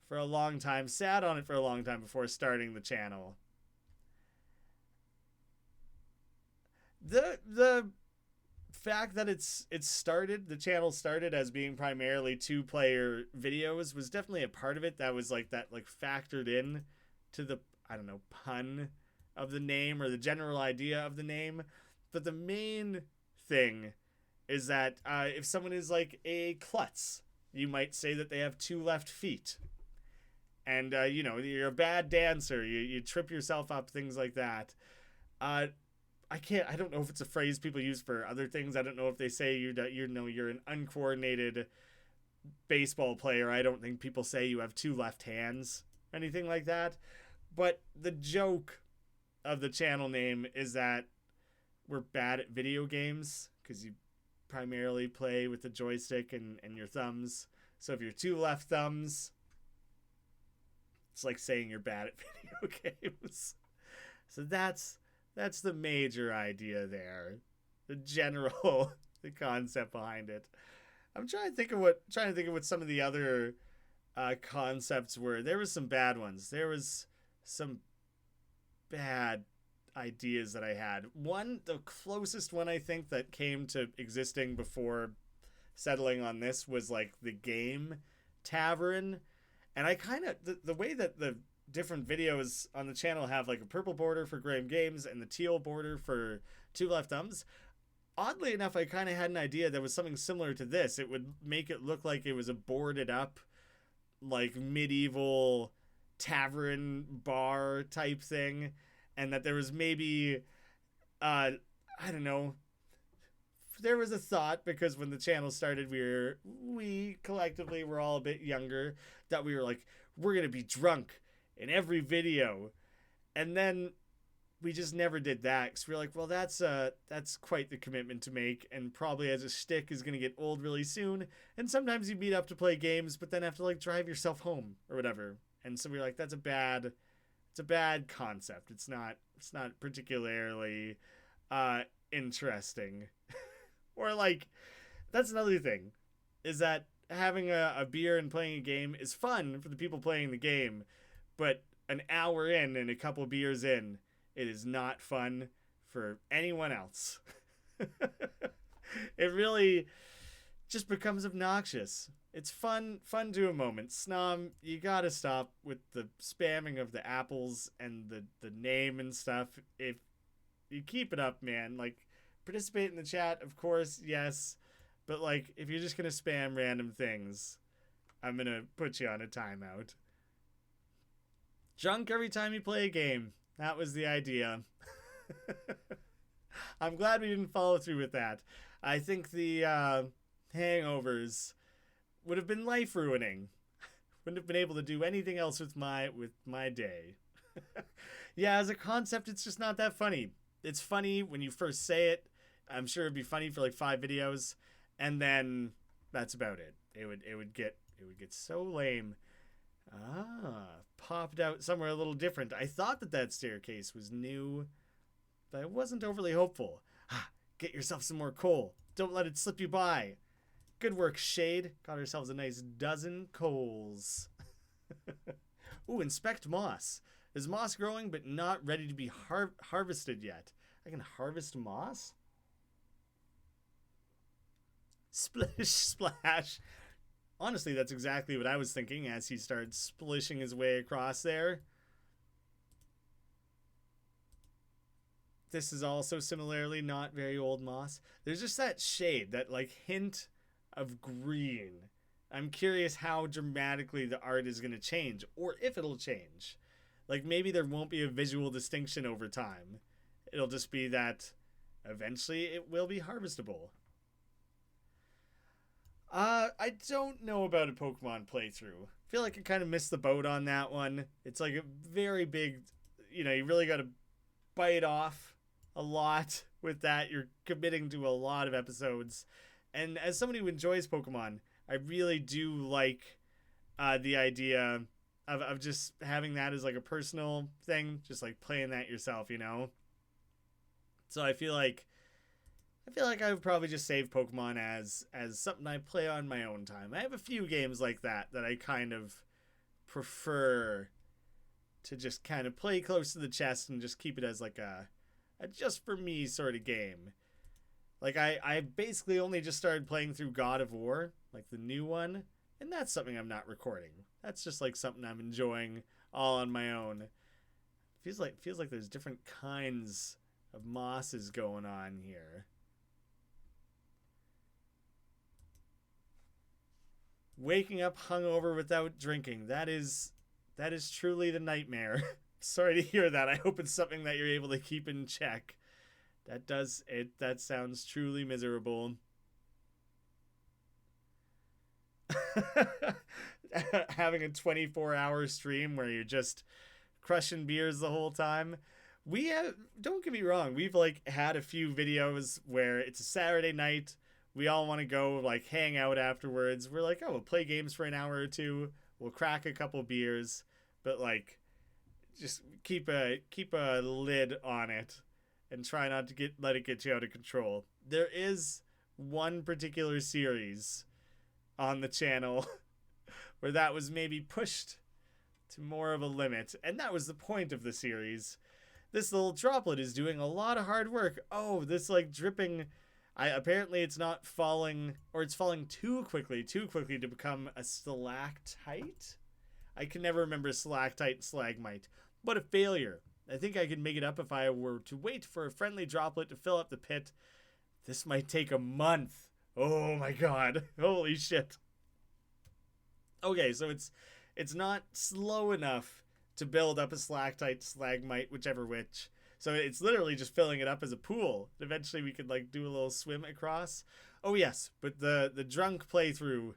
for a long time, sat on it for a long time before starting the channel. The fact that the channel started as being primarily 2-player videos was definitely a part of it. That was like factored in to the, I don't know, pun of the name or the general idea of the name. But the main thing is that if someone is like a klutz, you might say that they have 2 left feet. And, you know, you're a bad dancer. You trip yourself up, things like that. I don't know if it's a phrase people use for other things. I don't know if they say you're an uncoordinated baseball player. I don't think people say you have 2 left hands or anything like that. But the joke of the channel name is that we're bad at video games because you primarily play with the joystick and your thumbs. So if you're 2 left thumbs, it's like saying you're bad at video games. So that's the major idea there. The general the concept behind it. I'm trying to think of what some of the other concepts were. There was some bad ones. There was some bad ideas that I had. The closest one I think that came to existing before settling on this was like the game tavern. And I kind of, the way that the different videos on the channel have like a purple border for Graeme Games and the teal border for 2 Left Thumbs, oddly enough, I kind of had an idea that was something similar to this. It would make it look like it was a boarded up, like medieval tavern bar type thing, and that there was maybe, I don't know, there was a thought, because when the channel started, we collectively were all a bit younger, that we were like, we're gonna be drunk in every video. And then we just never did that because we are like, well, that's quite the commitment to make, and probably as a shtick is gonna get old really soon. And sometimes you meet up to play games, but then have to like drive yourself home or whatever. And so we are like, it's a bad concept. It's not particularly interesting. Or like, that's another thing, is that having a beer and playing a game is fun for the people playing the game, but an hour in and a couple beers in, it is not fun for anyone else. It really just becomes obnoxious. It's fun to a moment. Snom, you gotta stop with the spamming of the apples and the name and stuff. If you keep it up, man, like, participate in the chat, of course, yes. But like, if you're just gonna spam random things, I'm gonna put you on a timeout. Drunk every time you play a game. That was the idea. I'm glad we didn't follow through with that. I think the hangovers would have been life ruining. Wouldn't have been able to do anything else with my day. Yeah, as a concept, it's just not that funny. It's funny when you first say it. I'm sure it'd be funny for like 5 videos, and then that's about it. It would get so lame. Popped out somewhere a little different. I thought that staircase was new, but I wasn't overly hopeful. Get yourself some more coal. Don't let it slip you by. Good work, Shade. Got ourselves a nice dozen coals. Ooh, inspect moss. Is moss growing but not ready to be harvested yet? I can harvest moss? Splish, splash. Honestly, that's exactly what I was thinking as he started splishing his way across there. This is also similarly not very old moss. There's just that shade, that like hint of green. I'm curious how dramatically the art is going to change, or if it'll change. Like, maybe there won't be a visual distinction over time. It'll just be that eventually it will be harvestable. I don't know about a Pokemon playthrough. I feel like I kind of missed the boat on that one. It's like a very big, you really got to bite off a lot with that. You're committing to a lot of episodes. And as somebody who enjoys Pokemon, I really do like the idea of just having that as like a personal thing, just like playing that yourself, So I feel like I would probably just save Pokemon as something I play on my own time. I have a few games like that I kind of prefer to just kind of play close to the chest and just keep it as like a just for me sort of game. Like I basically only just started playing through God of War, like the new one, and that's something I'm not recording. That's just like something I'm enjoying all on my own. Feels like there's different kinds of mosses going on here. Waking up hungover without drinking. That is truly the nightmare. Sorry to hear that. I hope it's something that you're able to keep in check. That sounds truly miserable. Having a 24-hour stream where you're just crushing beers the whole time. Don't get me wrong, we've like had a few videos where it's a Saturday night. We all want to go like hang out afterwards. We're like, oh, we'll play games for an hour or two. We'll crack a couple beers, but like, just keep a lid on it and try not to let it get you out of control. There is one particular series on the channel where that was maybe pushed to more of a limit, and that was the point of the series. This little droplet is doing a lot of hard work. Oh, this like dripping. Apparently it's not falling, or it's falling too quickly to become a stalactite. I can never remember stalactite and stalagmite, but a failure. I think I could make it up if I were to wait for a friendly droplet to fill up the pit. This might take a month. Oh my god. Holy shit. Okay, so it's not slow enough to build up a stalactite, stalagmite, whichever which. So it's literally just filling it up as a pool. Eventually we could like do a little swim across. Oh yes, but the drunk playthrough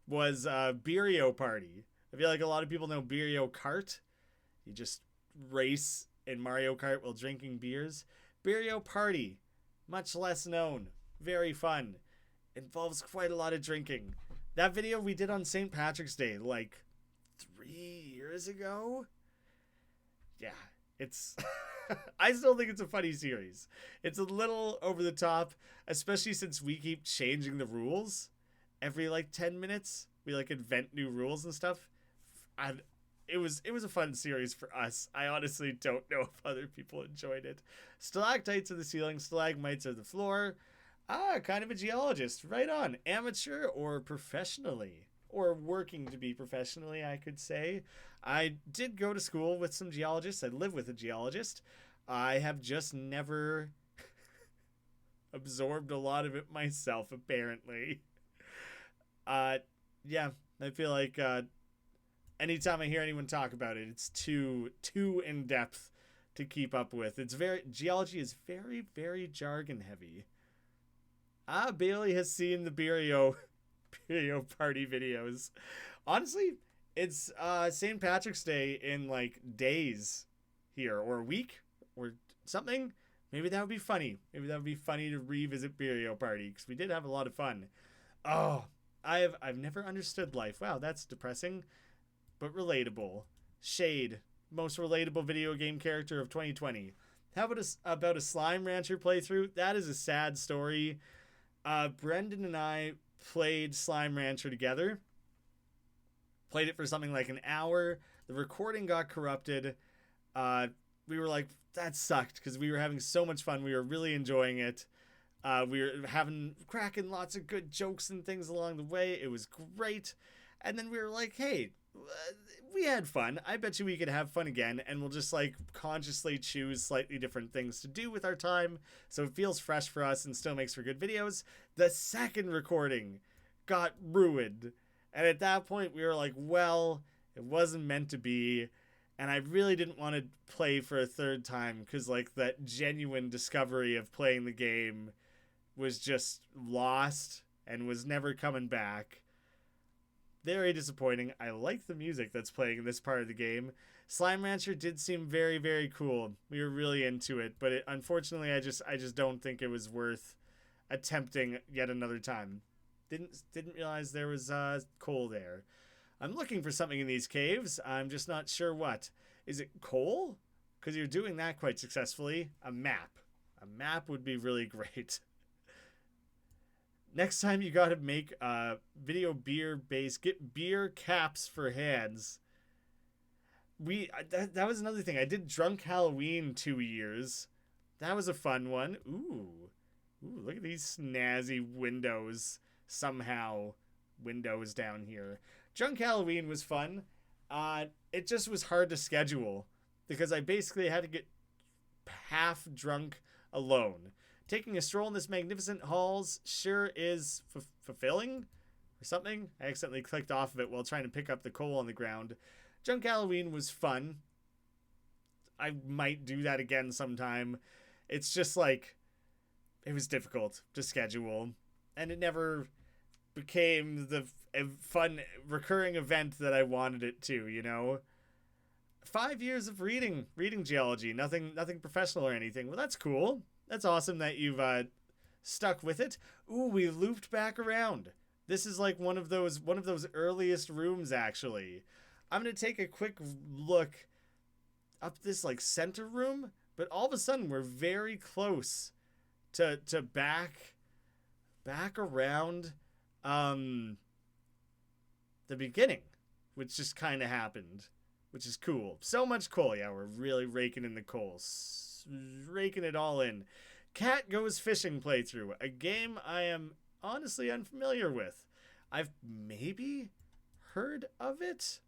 was Beerio Party. I feel like a lot of people know Beerio Kart. You just race in Mario Kart while drinking beers. Beerio Party, much less known, very fun, involves quite a lot of drinking. That video we did on St. Patrick's Day like 3 years ago. Yeah, it's I still think it's a funny series. It's a little over the top, especially since we keep changing the rules every like 10 minutes. We like invent new rules and stuff. It was a fun series for us. I honestly don't know if other people enjoyed it. Stalactites are the ceiling, stalagmites are the floor. Kind of a geologist. Right on. Amateur or professionally. Or working to be professionally, I could say. I did go to school with some geologists. I live with a geologist. I have just never absorbed a lot of it myself, apparently. Yeah, I feel like anytime I hear anyone talk about it, it's too in depth to keep up with. Geology is very, very jargon heavy. Bailey has seen the Beerio Party videos. Honestly, it's St. Patrick's Day in like days here, or a week, or something. Maybe that would be funny. Maybe that would be funny to revisit Beerio Party, because we did have a lot of fun. Oh, I've never understood life. Wow, that's depressing, but relatable. Shade, most relatable video game character of 2020. How about a Slime Rancher playthrough? That is a sad story. Brendan and I played Slime Rancher together. Played it for something like an hour. The recording got corrupted. We were like, that sucked, because we were having so much fun. We were really enjoying it. We were cracking lots of good jokes and things along the way. It was great. And then we were like, hey, we had fun. I bet you we could have fun again, and we'll just like consciously choose slightly different things to do with our time so it feels fresh for us and still makes for good videos. The second recording got ruined, and at that point we were like, well, it wasn't meant to be. And I really didn't want to play for a third time, because like that genuine discovery of playing the game was just lost and was never coming back. Very disappointing. I like the music that's playing in this part of the game. Slime Rancher did seem very, very cool. We were really into it, but unfortunately, I just don't think it was worth attempting yet another time. Didn't realize there was coal there. I'm looking for something in these caves. I'm just not sure what. Is it coal? Because you're doing that quite successfully. A map. A map would be really great. Next time you gotta make a video beer base. Get beer caps for hands. That was another thing. I did Drunk Halloween 2 years. That was a fun one. Ooh, look at these snazzy windows. Somehow windows down here. Drunk Halloween was fun. It just was hard to schedule, because I basically had to get half drunk alone. Taking a stroll in this magnificent halls sure is fulfilling or something. I accidentally clicked off of it while trying to pick up the coal on the ground. Drunk Halloween was fun. I might do that again sometime. It's just like, it was difficult to schedule, and it never became the fun recurring event that I wanted it to, you know? 5 years of reading geology, nothing professional or anything. Well, that's cool. That's awesome that you've stuck with it. Ooh, we looped back around. This is like one of those earliest rooms, actually. I'm gonna take a quick look up this like center room, but all of a sudden we're very close to back around the beginning, which just kind of happened, which is cool. So much coal. Yeah, we're really raking in the coal. Raking it all in. Cat Goes Fishing playthrough, a game I am honestly unfamiliar with. I've maybe heard of it.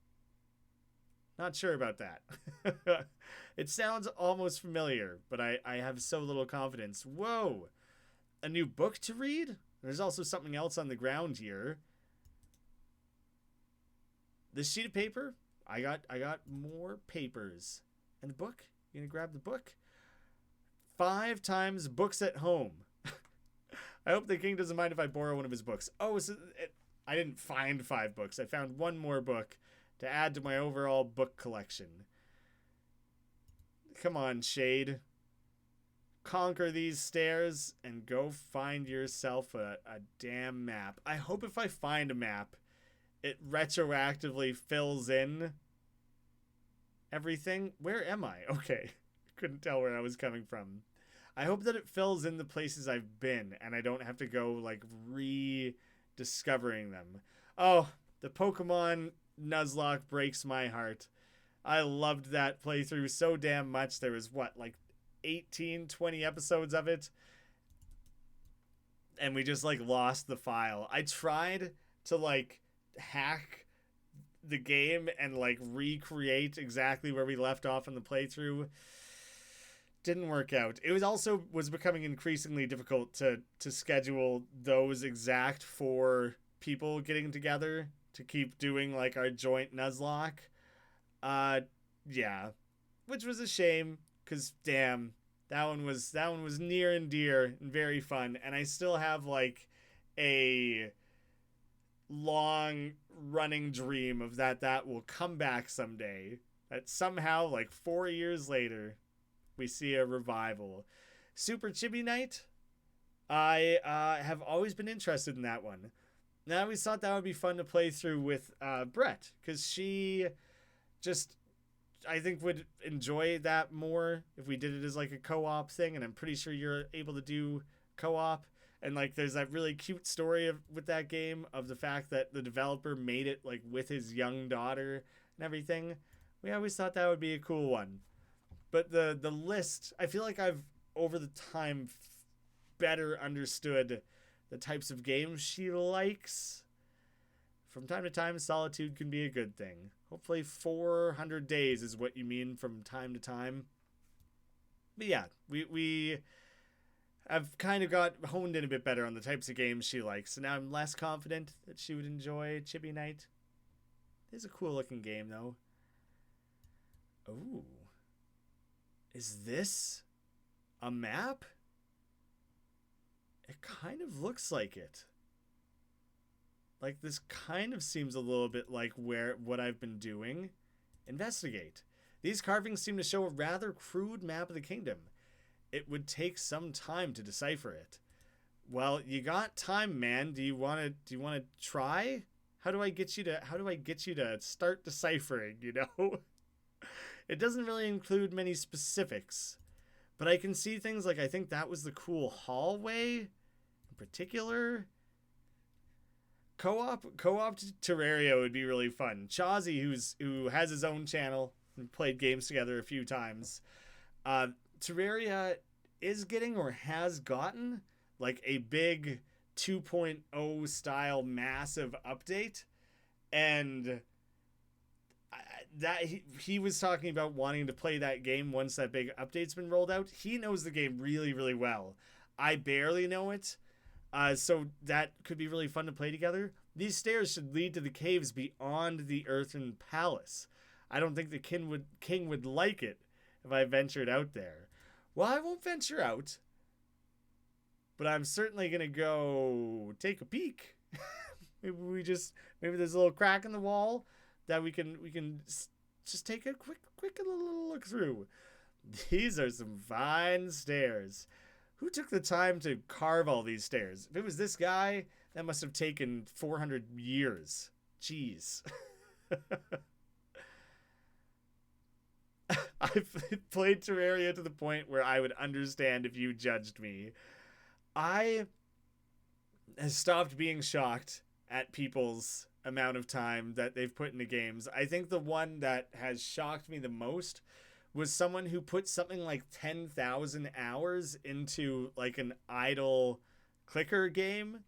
Not sure about that. It sounds almost familiar, but I have so little confidence. Whoa! A new book to read? There's also something else on the ground here. This sheet of paper? I got more papers. And the book? You gonna grab the book? 5 times books at home. I hope the king doesn't mind if I borrow one of his books. Oh, I didn't find 5 books. I found one more book to add to my overall book collection. Come on, Shade. Conquer these stairs and go find yourself a damn map. I hope if I find a map, it retroactively fills in everything. Where am I? Okay. Couldn't tell where I was coming from. I hope that it fills in the places I've been and I don't have to go like rediscovering them. Oh, the Pokemon Nuzlocke breaks my heart. I loved that playthrough so damn much. There was what, like 18, 20 episodes of it. And we just like lost the file. I tried to like hack the game and like recreate exactly where we left off in the playthrough. Didn't work out. It was becoming increasingly difficult to schedule those exact 4 people getting together to keep doing like our joint Nuzlocke. Yeah, which was a shame because damn, that one was near and dear and very fun, and I still have like a long running dream of that will come back someday. That somehow like 4 years later we see a revival. Super Chibi Night. I have always been interested in that one. And I always thought that would be fun to play through with Brett, because she just, I think, would enjoy that more if we did it as like a co-op thing, and I'm pretty sure you're able to do co-op. And like there's that really cute story with that game of the fact that the developer made it like with his young daughter and everything. We always thought that would be a cool one. But the list, I feel like I've over the time better understood the types of games she likes. From time to time, solitude can be a good thing. Hopefully 400 days is what you mean from time to time. But yeah, we have kind of got honed in a bit better on the types of games she likes. So now I'm less confident that she would enjoy Chibi Night. It is a cool looking game though. Ooh. Is this a map? It kind of looks like it. Like this kind of seems a little bit like what I've been doing. Investigate. These carvings seem to show a rather crude map of the kingdom. It would take some time to decipher it. Well, you got time, man. Do you want to try? How do I get you to start deciphering, you know? It doesn't really include many specifics, but I can see things like I think that was the cool hallway in particular. Co-op Terraria would be really fun. Chazzy, who has his own channel and played games together a few times. Terraria is getting or has gotten like a big 2.0 style massive update, and that he was talking about wanting to play that game once that big update's been rolled out. He knows the game really, really well. I barely know it, so that could be really fun to play together. These stairs should lead to the caves beyond the Earthen Palace. I don't think the king would like it if I ventured out there. Well, I won't venture out, but I'm certainly gonna go take a peek. maybe there's a little crack in the wall that we can just take a quick little look through. These are some fine stairs. Who took the time to carve all these stairs? If it was this guy, that must have taken 400 years. Jeez. I've played Terraria to the point where I would understand if you judged me. I have stopped being shocked at people's amount of time that they've put into games. I think the one that has shocked me the most was someone who put something like 10,000 hours into like an idle clicker game.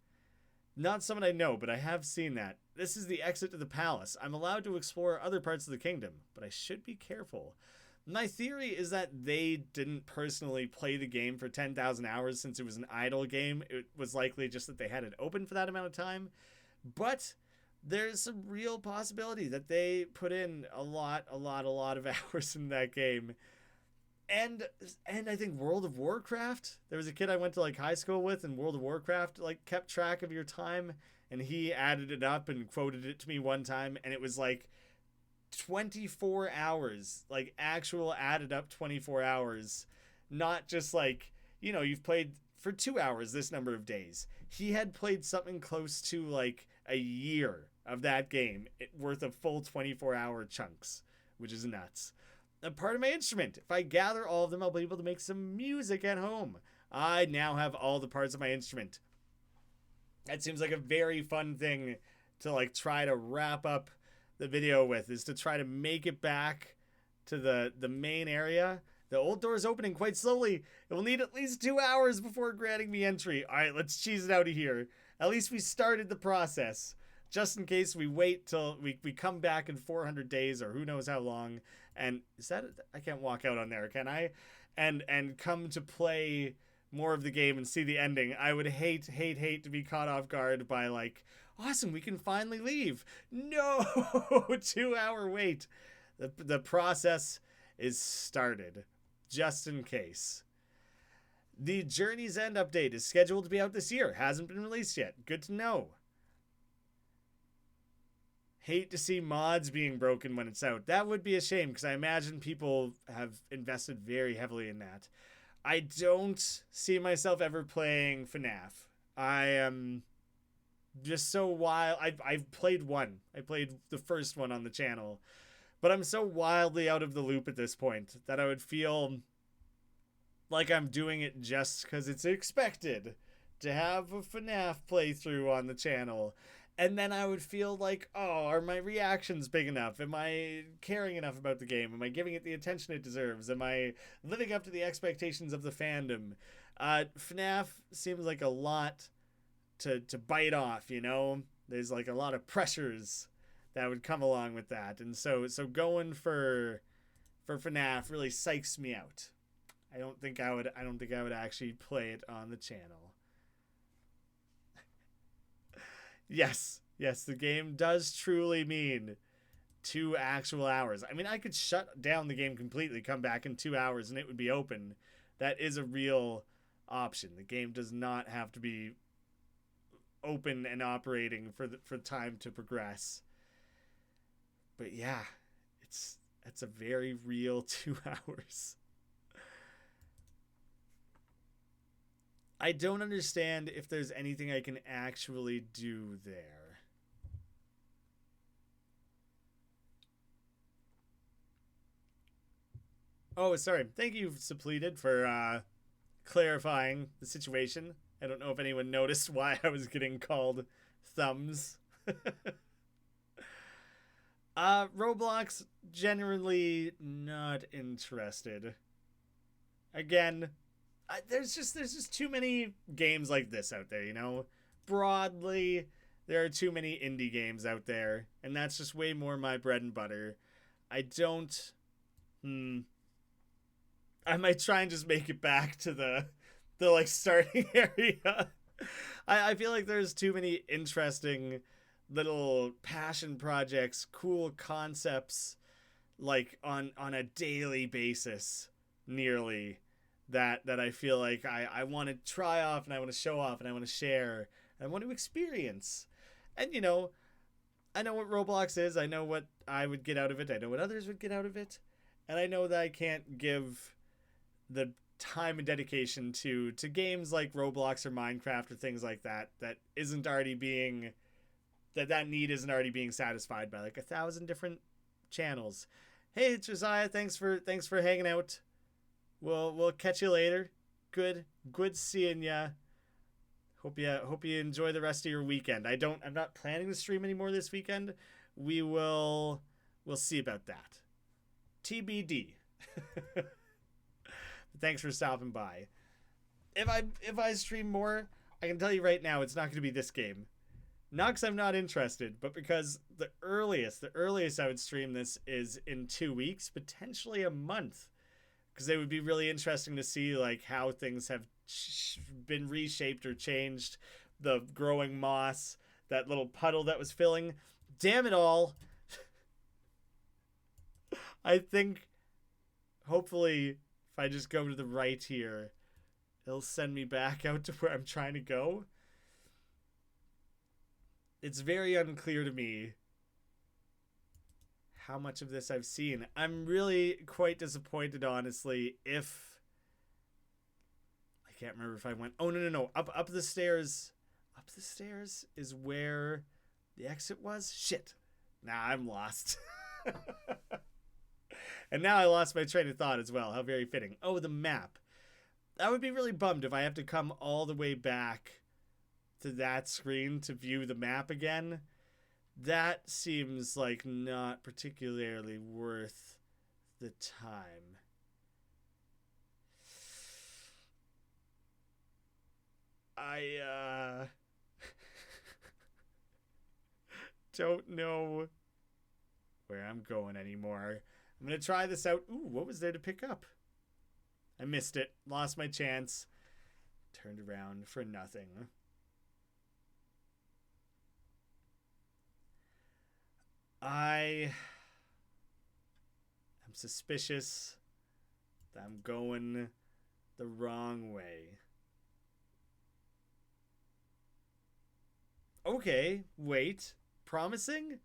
Not someone I know, but I have seen that. This is the exit to the palace. I'm allowed to explore other parts of the kingdom, but I should be careful. My theory is that they didn't personally play the game for 10,000 hours since it was an idle game. It was likely just that they had it open for that amount of time. But there's some real possibility that they put in a lot of hours in that game. And I think World of Warcraft, there was a kid I went to like high school with, and World of Warcraft like kept track of your time, and he added it up and quoted it to me one time, and it was like 24 hours, like actual added up 24 hours, not just like, you've played for 2 hours this number of days. He had played something close to like a year of that game worth of full 24-hour chunks, which is nuts. A part of my instrument. If I gather all of them, I'll be able to make some music at home. I now have all the parts of my instrument. That seems like a very fun thing to like try to wrap up the video with, is to try to make it back to the main area. The old door is opening quite slowly. It will need at least 2 hours before granting me entry. All right, let's cheese it out of here. At least we started the process. Just in case we wait till we come back in 400 days or who knows how long. And is that, I can't walk out on there, can I? And come to play more of the game and see the ending. I would hate to be caught off guard by like, awesome, we can finally leave. No, 2 hour wait. The process is started, just in case. The Journey's End update is scheduled to be out this year. Hasn't been released yet. Good to know. Hate to see mods being broken when it's out. That would be a shame, because I imagine people have invested very heavily in that. I don't see myself ever playing FNAF. I am just so wild. I've played one. I played the first one on the channel. But I'm so wildly out of the loop at this point that I would feel like I'm doing it just because it's expected to have a FNAF playthrough on the channel. And then I would feel like, oh, are my reactions big enough? Am I caring enough about the game? Am I giving it the attention it deserves? Am I living up to the expectations of the fandom? FNAF seems like a lot to bite off, There's like a lot of pressures that would come along with that. And so going for FNAF really psychs me out. I don't think I would actually play it on the channel. Yes, the game does truly mean 2 actual hours. I mean, I could shut down the game completely, come back in 2 hours, and it would be open. That is a real option. The game does not have to be open and operating for time to progress. But yeah, it's a very real 2 hours. I don't understand if there's anything I can actually do there. Oh, sorry. Thank you, Suppleted, for clarifying the situation. I don't know if anyone noticed why I was getting called thumbs. Roblox, generally not interested. Again, there's just too many games like this out there, Broadly, there are too many indie games out there, and that's just way more my bread and butter. I don't... I might try and just make it back to the like starting area. I feel like there's too many interesting little passion projects, cool concepts, like on a daily basis, nearly, that I feel like I want to try off, and I want to show off, and I want to share, and I want to experience. And I know what Roblox is. I know what I would get out of it. I know what others would get out of it. And I know that I can't give the time and dedication to games like Roblox or Minecraft or things like that isn't already being, that need isn't already being satisfied by like 1,000 different channels. Hey, Josiah, thanks for hanging out. We'll catch you later. Good seeing ya. Hope you enjoy the rest of your weekend. I'm not planning to stream anymore this weekend. We'll see about that. TBD. Thanks for stopping by. If I stream more, I can tell you right now it's not going to be this game. Not because I'm not interested, but because the earliest I would stream this is in 2 weeks, potentially a month. Because it would be really interesting to see like how things have been reshaped or changed. The growing moss, that little puddle that was filling. Damn it all. I think hopefully if I just go to the right here, it'll send me back out to where I'm trying to go. It's very unclear to me how much of this I've seen. I'm really quite disappointed, honestly, if I can't remember if I went. Oh no. Up the stairs. Up the stairs is where the exit was? Shit. Nah, I'm lost. And now I lost my train of thought as well. How very fitting. Oh, the map. I would be really bummed if I have to come all the way back to that screen to view the map again. That seems like not particularly worth the time. I don't know where I'm going anymore. I'm going to try this out. Ooh, what was there to pick up? I missed it. Lost my chance. Turned around for nothing. I am suspicious that I'm going the wrong way. Okay, wait. Promising?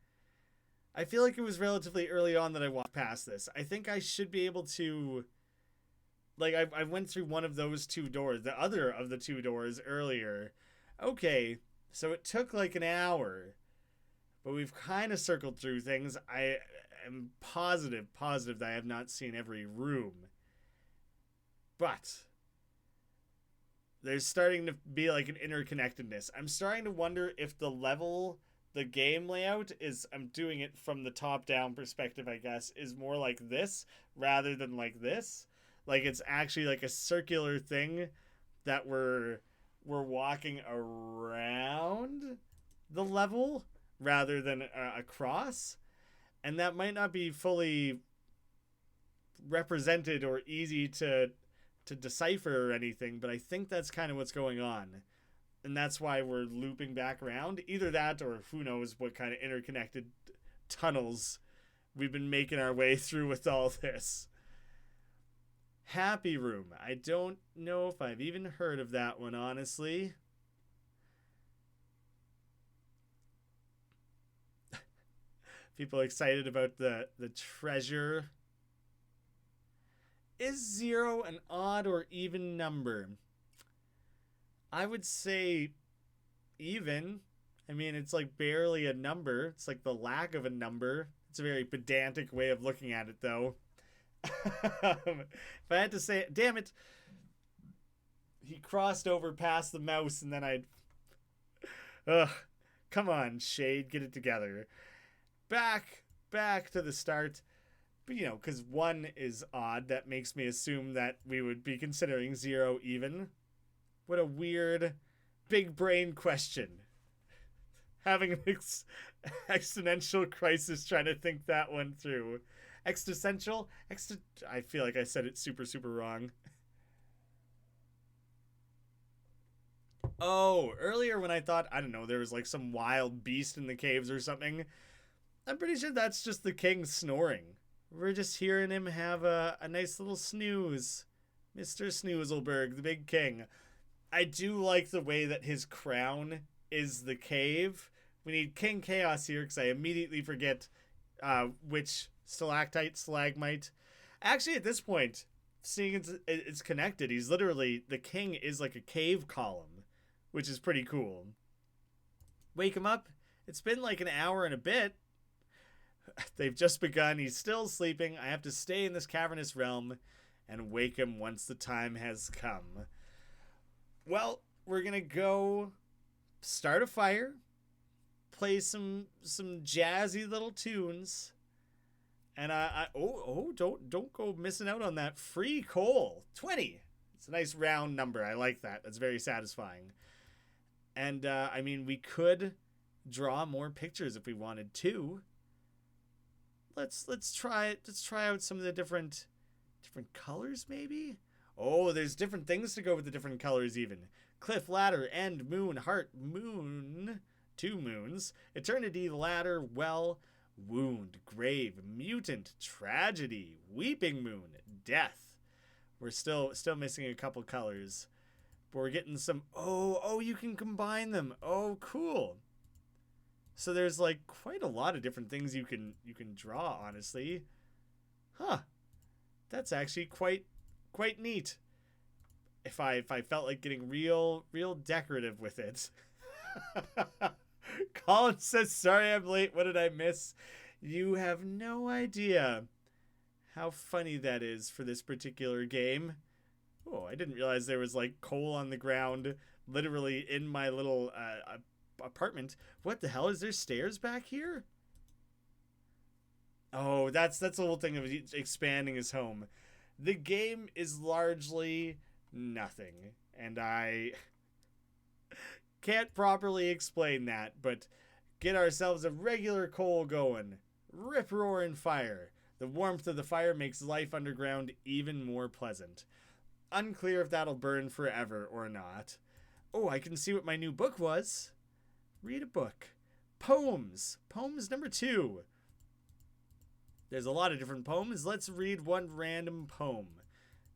I feel like it was relatively early on that I walked past this. I think I should be able to... Like, I went through one of those two doors, the other of the two doors earlier. Okay, so it took like an hour, but we've kind of circled through things. I am positive that I have not seen every room. But there's starting to be like an interconnectedness. I'm starting to wonder if the game layout is, I'm doing it from the top down perspective, I guess, is more like this rather than like this. Like it's actually like a circular thing that we're walking around the level rather than across. And that might not be fully represented or easy to decipher or anything, but I think that's kind of what's going on. And that's why we're looping back around. Either that or who knows what kind of interconnected tunnels we've been making our way through with all this. Happy Room. I don't know if I've even heard of that one, honestly. People excited about the treasure. Is 0 an odd or even number? I would say even. I mean, it's like barely a number. It's like the lack of a number. It's a very pedantic way of looking at it, though. If I had to say it, damn it. He crossed over past the mouse and then Ugh. Come on, Shade, get it together. Back to the start. But, because 1 is odd, that makes me assume that we would be considering 0 even. What a weird, big brain question. Having an existential crisis trying to think that one through. Existential? I feel like I said it super, super wrong. Oh, earlier when I thought, I don't know, there was like some wild beast in the caves or something, I'm pretty sure that's just the king snoring. We're just hearing him have a nice little snooze. Mr. Snoozelberg, the big king. I do like the way that his crown is the cave. We need King Chaos here because I immediately forget which stalactite, stalagmite. Actually, at this point, seeing it's connected, he's literally, the king is like a cave column, which is pretty cool. Wake him up. It's been like an hour and a bit. They've just begun. He's still sleeping. I have to stay in this cavernous realm and wake him once the time has come. Well, we're going to go start a fire, play some jazzy little tunes, and don't go missing out on that free coal. 20. It's a nice round number. I like that. That's very satisfying. And I mean, we could draw more pictures if we wanted to. Let's try it. Let's try out some of the different colors, maybe. Oh, there's different things to go with the different colors even. Cliff, ladder, end, moon, heart, moon, 2 moons, eternity, ladder, well, wound, grave, mutant, tragedy, weeping moon, death. We're still missing a couple colors, but we're getting some. Oh, you can combine them. Oh, cool. So there's like quite a lot of different things you can draw, honestly. Huh. That's actually quite neat. If I felt like getting real decorative with it. Colin says, "Sorry I'm late. What did I miss?" You have no idea how funny that is for this particular game. Oh, I didn't realize there was like coal on the ground, literally in my little apartment. What the hell? Is there stairs back here? Oh, that's the whole thing of expanding his home. The game is largely nothing, and I can't properly explain that, but get ourselves a regular coal going. Rip roaring fire. The warmth of the fire makes life underground even more pleasant. Unclear if that'll burn forever or not. Oh, I can see what my new book was. Read a book. Poems. Poems number 2. There's a lot of different poems. Let's read one random poem.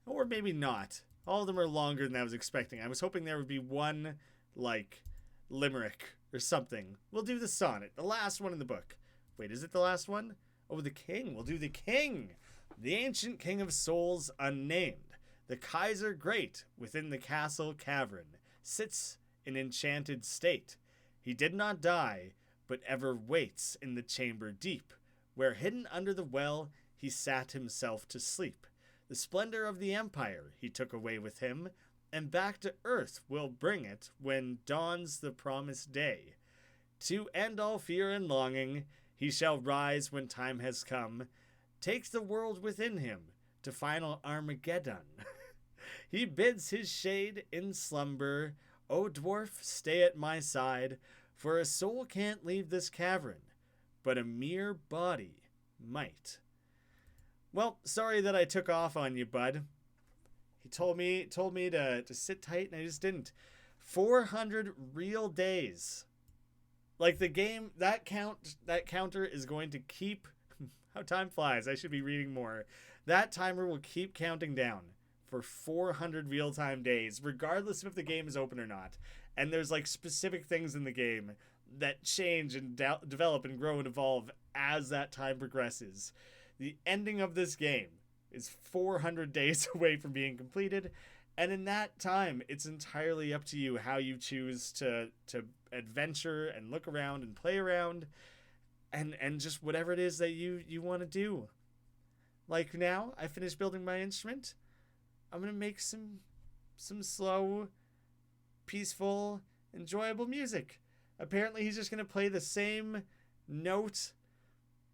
Or maybe not. All of them are longer than I was expecting. I was hoping there would be one, like, limerick or something. We'll do the sonnet, the last one in the book. Wait, is it the last one? Oh, the king. We'll do the king. The ancient king of souls unnamed. The Kaiser great within the castle cavern sits in enchanted state. He did not die, but ever waits in the chamber deep, where hidden under the well he sat himself to sleep. The splendor of the empire he took away with him, and back to earth will bring it when dawns the promised day. To end all fear and longing, he shall rise when time has come, takes the world within him to final Armageddon. He bids his shade in slumber, O dwarf, stay at my side, for a soul can't leave this cavern, but a mere body might. Well, sorry that I took off on you, bud. He told me to sit tight, and I just didn't. 400 real days. Like the game, that counter is going to keep. How time flies. I should be reading more. That timer will keep counting down for 400 real-time days, regardless of if the game is open or not. And there's like specific things in the game that change and develop and grow and evolve as that time progresses. The ending of this game is 400 days away from being completed, and in that time, it's entirely up to you how you choose to adventure and look around and play around, and just whatever it is that you want to do. Like now, I finished building my instrument. I'm gonna make some slow, peaceful, enjoyable music. Apparently, he's just gonna play the same note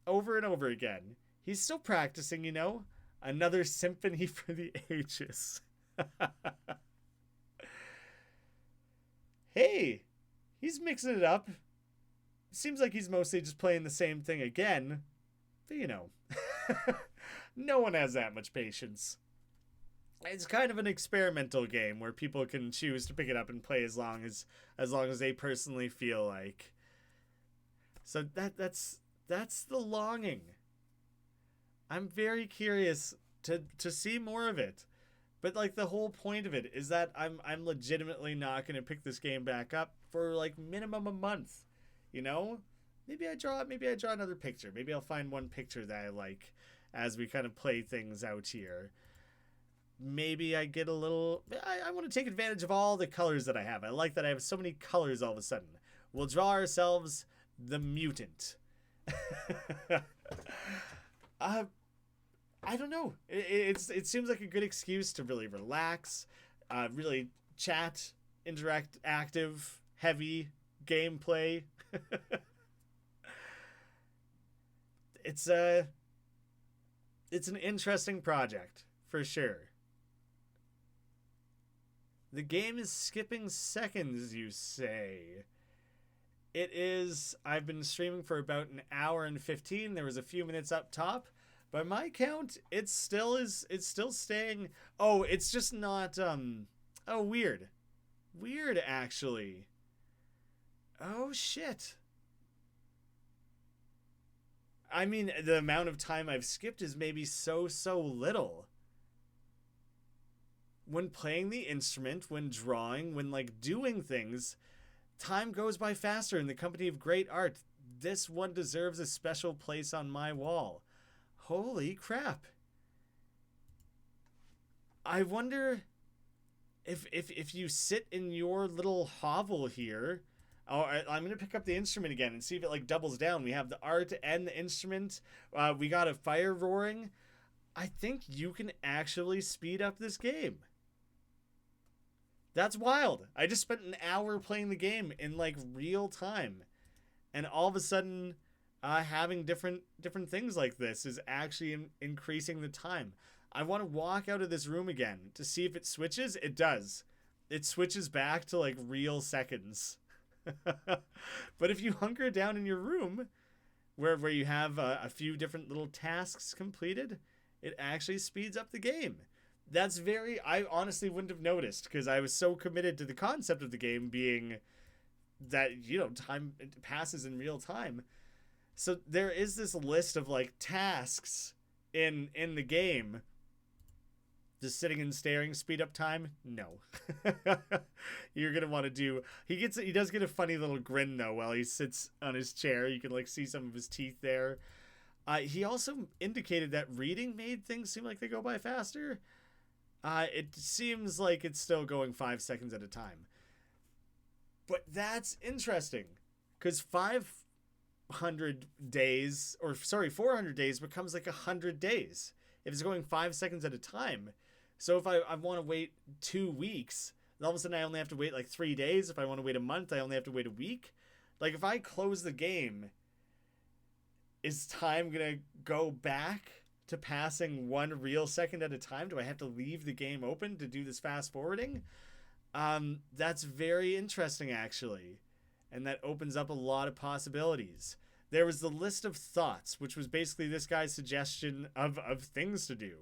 over and over again. He's still practicing, you know. Another symphony for the ages. Hey, he's mixing it up. Seems like he's mostly just playing the same thing again. But you know, no one has that much patience. It's kind of an experimental game where people can choose to pick it up and play as long as they personally feel like. So that's the longing. I'm very curious to see more of it. But like the whole point of it is that I'm legitimately not going to pick this game back up for like minimum a month. You know? Maybe I draw another picture. Maybe I'll find one picture that I like as we kind of play things out here. Maybe I get a little... I want to take advantage of all the colors that I have. I like that I have so many colors all of a sudden. We'll draw ourselves the mutant. I don't know. It seems like a good excuse to really relax, really chat, interact, active, heavy gameplay. It's an interesting project for sure. The game is skipping seconds, you say. It is. I've been streaming for about an hour and 15. There was a few minutes up top. By my count, it's still staying. Oh, it's just not oh, weird. Weird, actually. Oh shit. I mean, the amount of time I've skipped is maybe so little. When playing the instrument, when drawing, when like doing things, time goes by faster in the company of great art. This one deserves a special place on my wall. Holy crap. I wonder if you sit in your little hovel here. Oh, I'm going to pick up the instrument again and see if it like doubles down. We have the art and the instrument. We got a fire roaring. I think you can actually speed up this game. That's wild. I just spent an hour playing the game in like real time. And all of a sudden, having different things like this is actually increasing the time. I want to walk out of this room again to see if it switches. It does. It switches back to like real seconds. But if you hunker down in your room, where you have a few different little tasks completed, it actually speeds up the game. That's I honestly wouldn't have noticed because I was so committed to the concept of the game being that, time passes in real time. So there is this list of like tasks in the game. Just sitting and staring speed up time? No. You're going to want to do... He does get a funny little grin, though, while he sits on his chair. You can, like, see some of his teeth there. He also indicated that reading made things seem like they go by faster. It seems like it's still going 5 seconds at a time. But that's interesting. Because 400 days becomes like 100 days. If it's going 5 seconds at a time... So if I want to wait 2 weeks, then all of a sudden I only have to wait like 3 days. If I want to wait a month, I only have to wait a week. Like if I close the game, is time going to go back to passing 1 real second at a time? Do I have to leave the game open to do this fast forwarding? That's very interesting, actually. And that opens up a lot of possibilities. There was the list of thoughts, which was basically this guy's suggestion of things to do.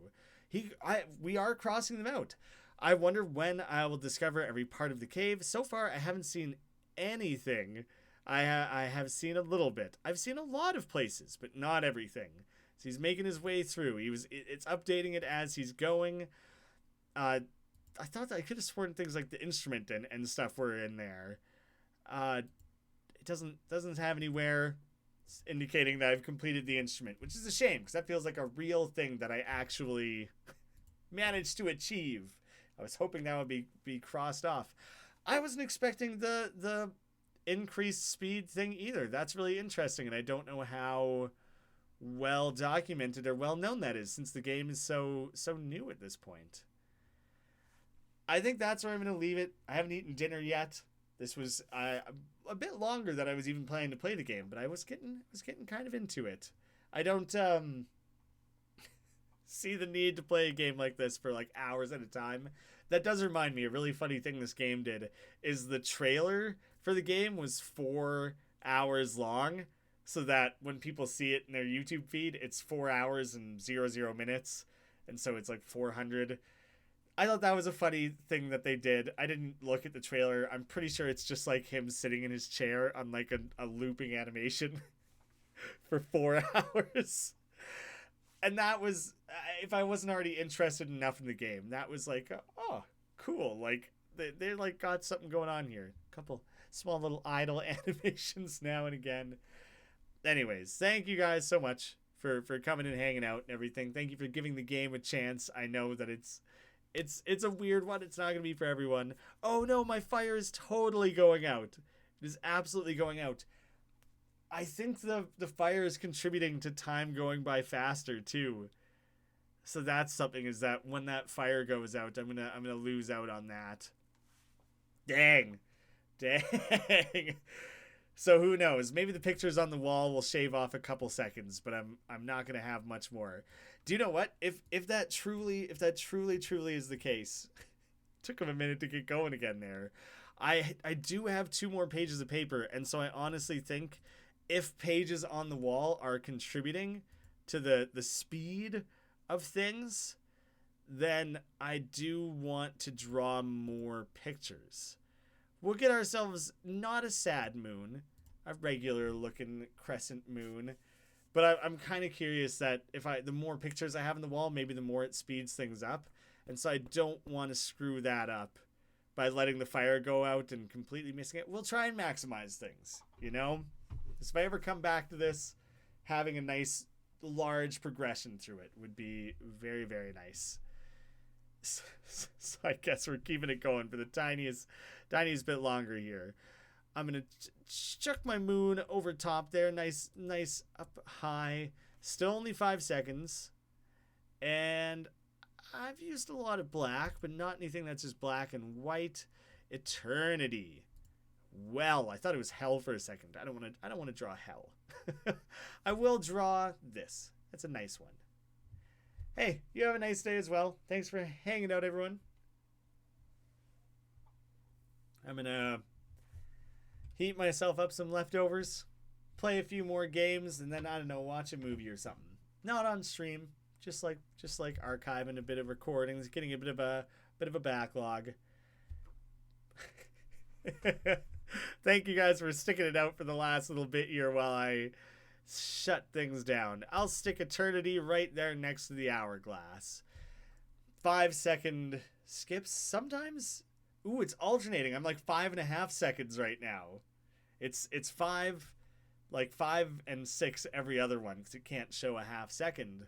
We are crossing them out. I wonder when I will discover every part of the cave. So far, I haven't seen anything. I have seen a little bit. I've seen a lot of places, but not everything. So he's making his way through. It's updating it as he's going. I thought that I could have sworn things like the instrument and stuff were in there. It doesn't have anywhere indicating that I've completed the instrument, which is a shame because that feels like a real thing that I actually managed to achieve. I was hoping that would be crossed off. I wasn't expecting the increased speed thing either. That's really interesting, and I don't know how well documented or well known that is since the game is so new at this point. I think that's where I'm going to leave it. I haven't eaten dinner yet. This was a bit longer than I was even planning to play the game, but I was getting kind of into it. I don't see the need to play a game like this for like hours at a time. That does remind me, a really funny thing this game did is the trailer for the game was 4 hours long, so that when people see it in their YouTube feed, it's 4 hours and 00 minutes, and so it's like 400. I thought that was a funny thing that they did. I didn't look at the trailer. I'm pretty sure it's just like him sitting in his chair on like a looping animation for 4 hours. And that was, if I wasn't already interested enough in the game, that was like, oh, cool. Like they like got something going on here. A couple small little idle animations now and again. Anyways, thank you guys so much for coming and hanging out and everything. Thank you for giving the game a chance. I know that it's a weird one. It's not going to be for everyone. Oh no, my fire is totally going out. It is absolutely going out. I think the fire is contributing to time going by faster too. So that's something, is that when that fire goes out, I'm gonna lose out on that. Dang. So who knows? Maybe the pictures on the wall will shave off a couple seconds, but I'm not gonna have much more. Do you know what? If that truly is the case, took him a minute to get going again there. I do have 2 more pages of paper, and so I honestly think if pages on the wall are contributing to the speed of things, then I do want to draw more pictures. We'll get ourselves not a sad moon, a regular looking crescent moon, but I'm kind of curious that the more pictures I have on the wall, maybe the more it speeds things up. And so I don't want to screw that up by letting the fire go out and completely missing it. We'll try and maximize things, If I ever come back to this, having a nice large progression through it would be very, very nice. So I guess we're keeping it going for the tiniest bit longer here. I'm gonna chuck my moon over top there, nice up high. Still only 5 seconds, and I've used a lot of black, but not anything that's just black and white. Eternity. Well, I thought it was hell for a second. I don't want to draw hell. I will draw this. That's a nice one. Hey, you have a nice day as well. Thanks for hanging out, everyone. I'm gonna heat myself up some leftovers, play a few more games, and then I don't know, watch a movie or something. Not on stream, just like archiving a bit of recordings, getting a bit of a backlog. Thank you guys for sticking it out for the last little bit here while I shut things down. I'll stick eternity right there next to the hourglass. 5-second skips sometimes. Ooh, it's alternating. I'm like 5.5 seconds right now. It's 5, like 5 and 6 every other one because it can't show a half second.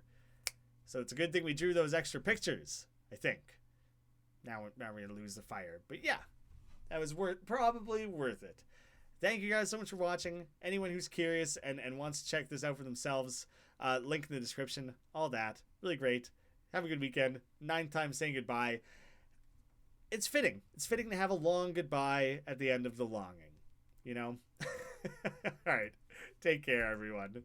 So it's a good thing we drew those extra pictures, I think. Now we're gonna lose the fire, but yeah, that was probably worth it. Thank you guys so much for watching. Anyone who's curious and wants to check this out for themselves, link in the description. All that. Really great. Have a good weekend. 9th time saying goodbye. It's fitting. It's fitting to have a long goodbye at the end of the longing. You know? All right. Take care, everyone.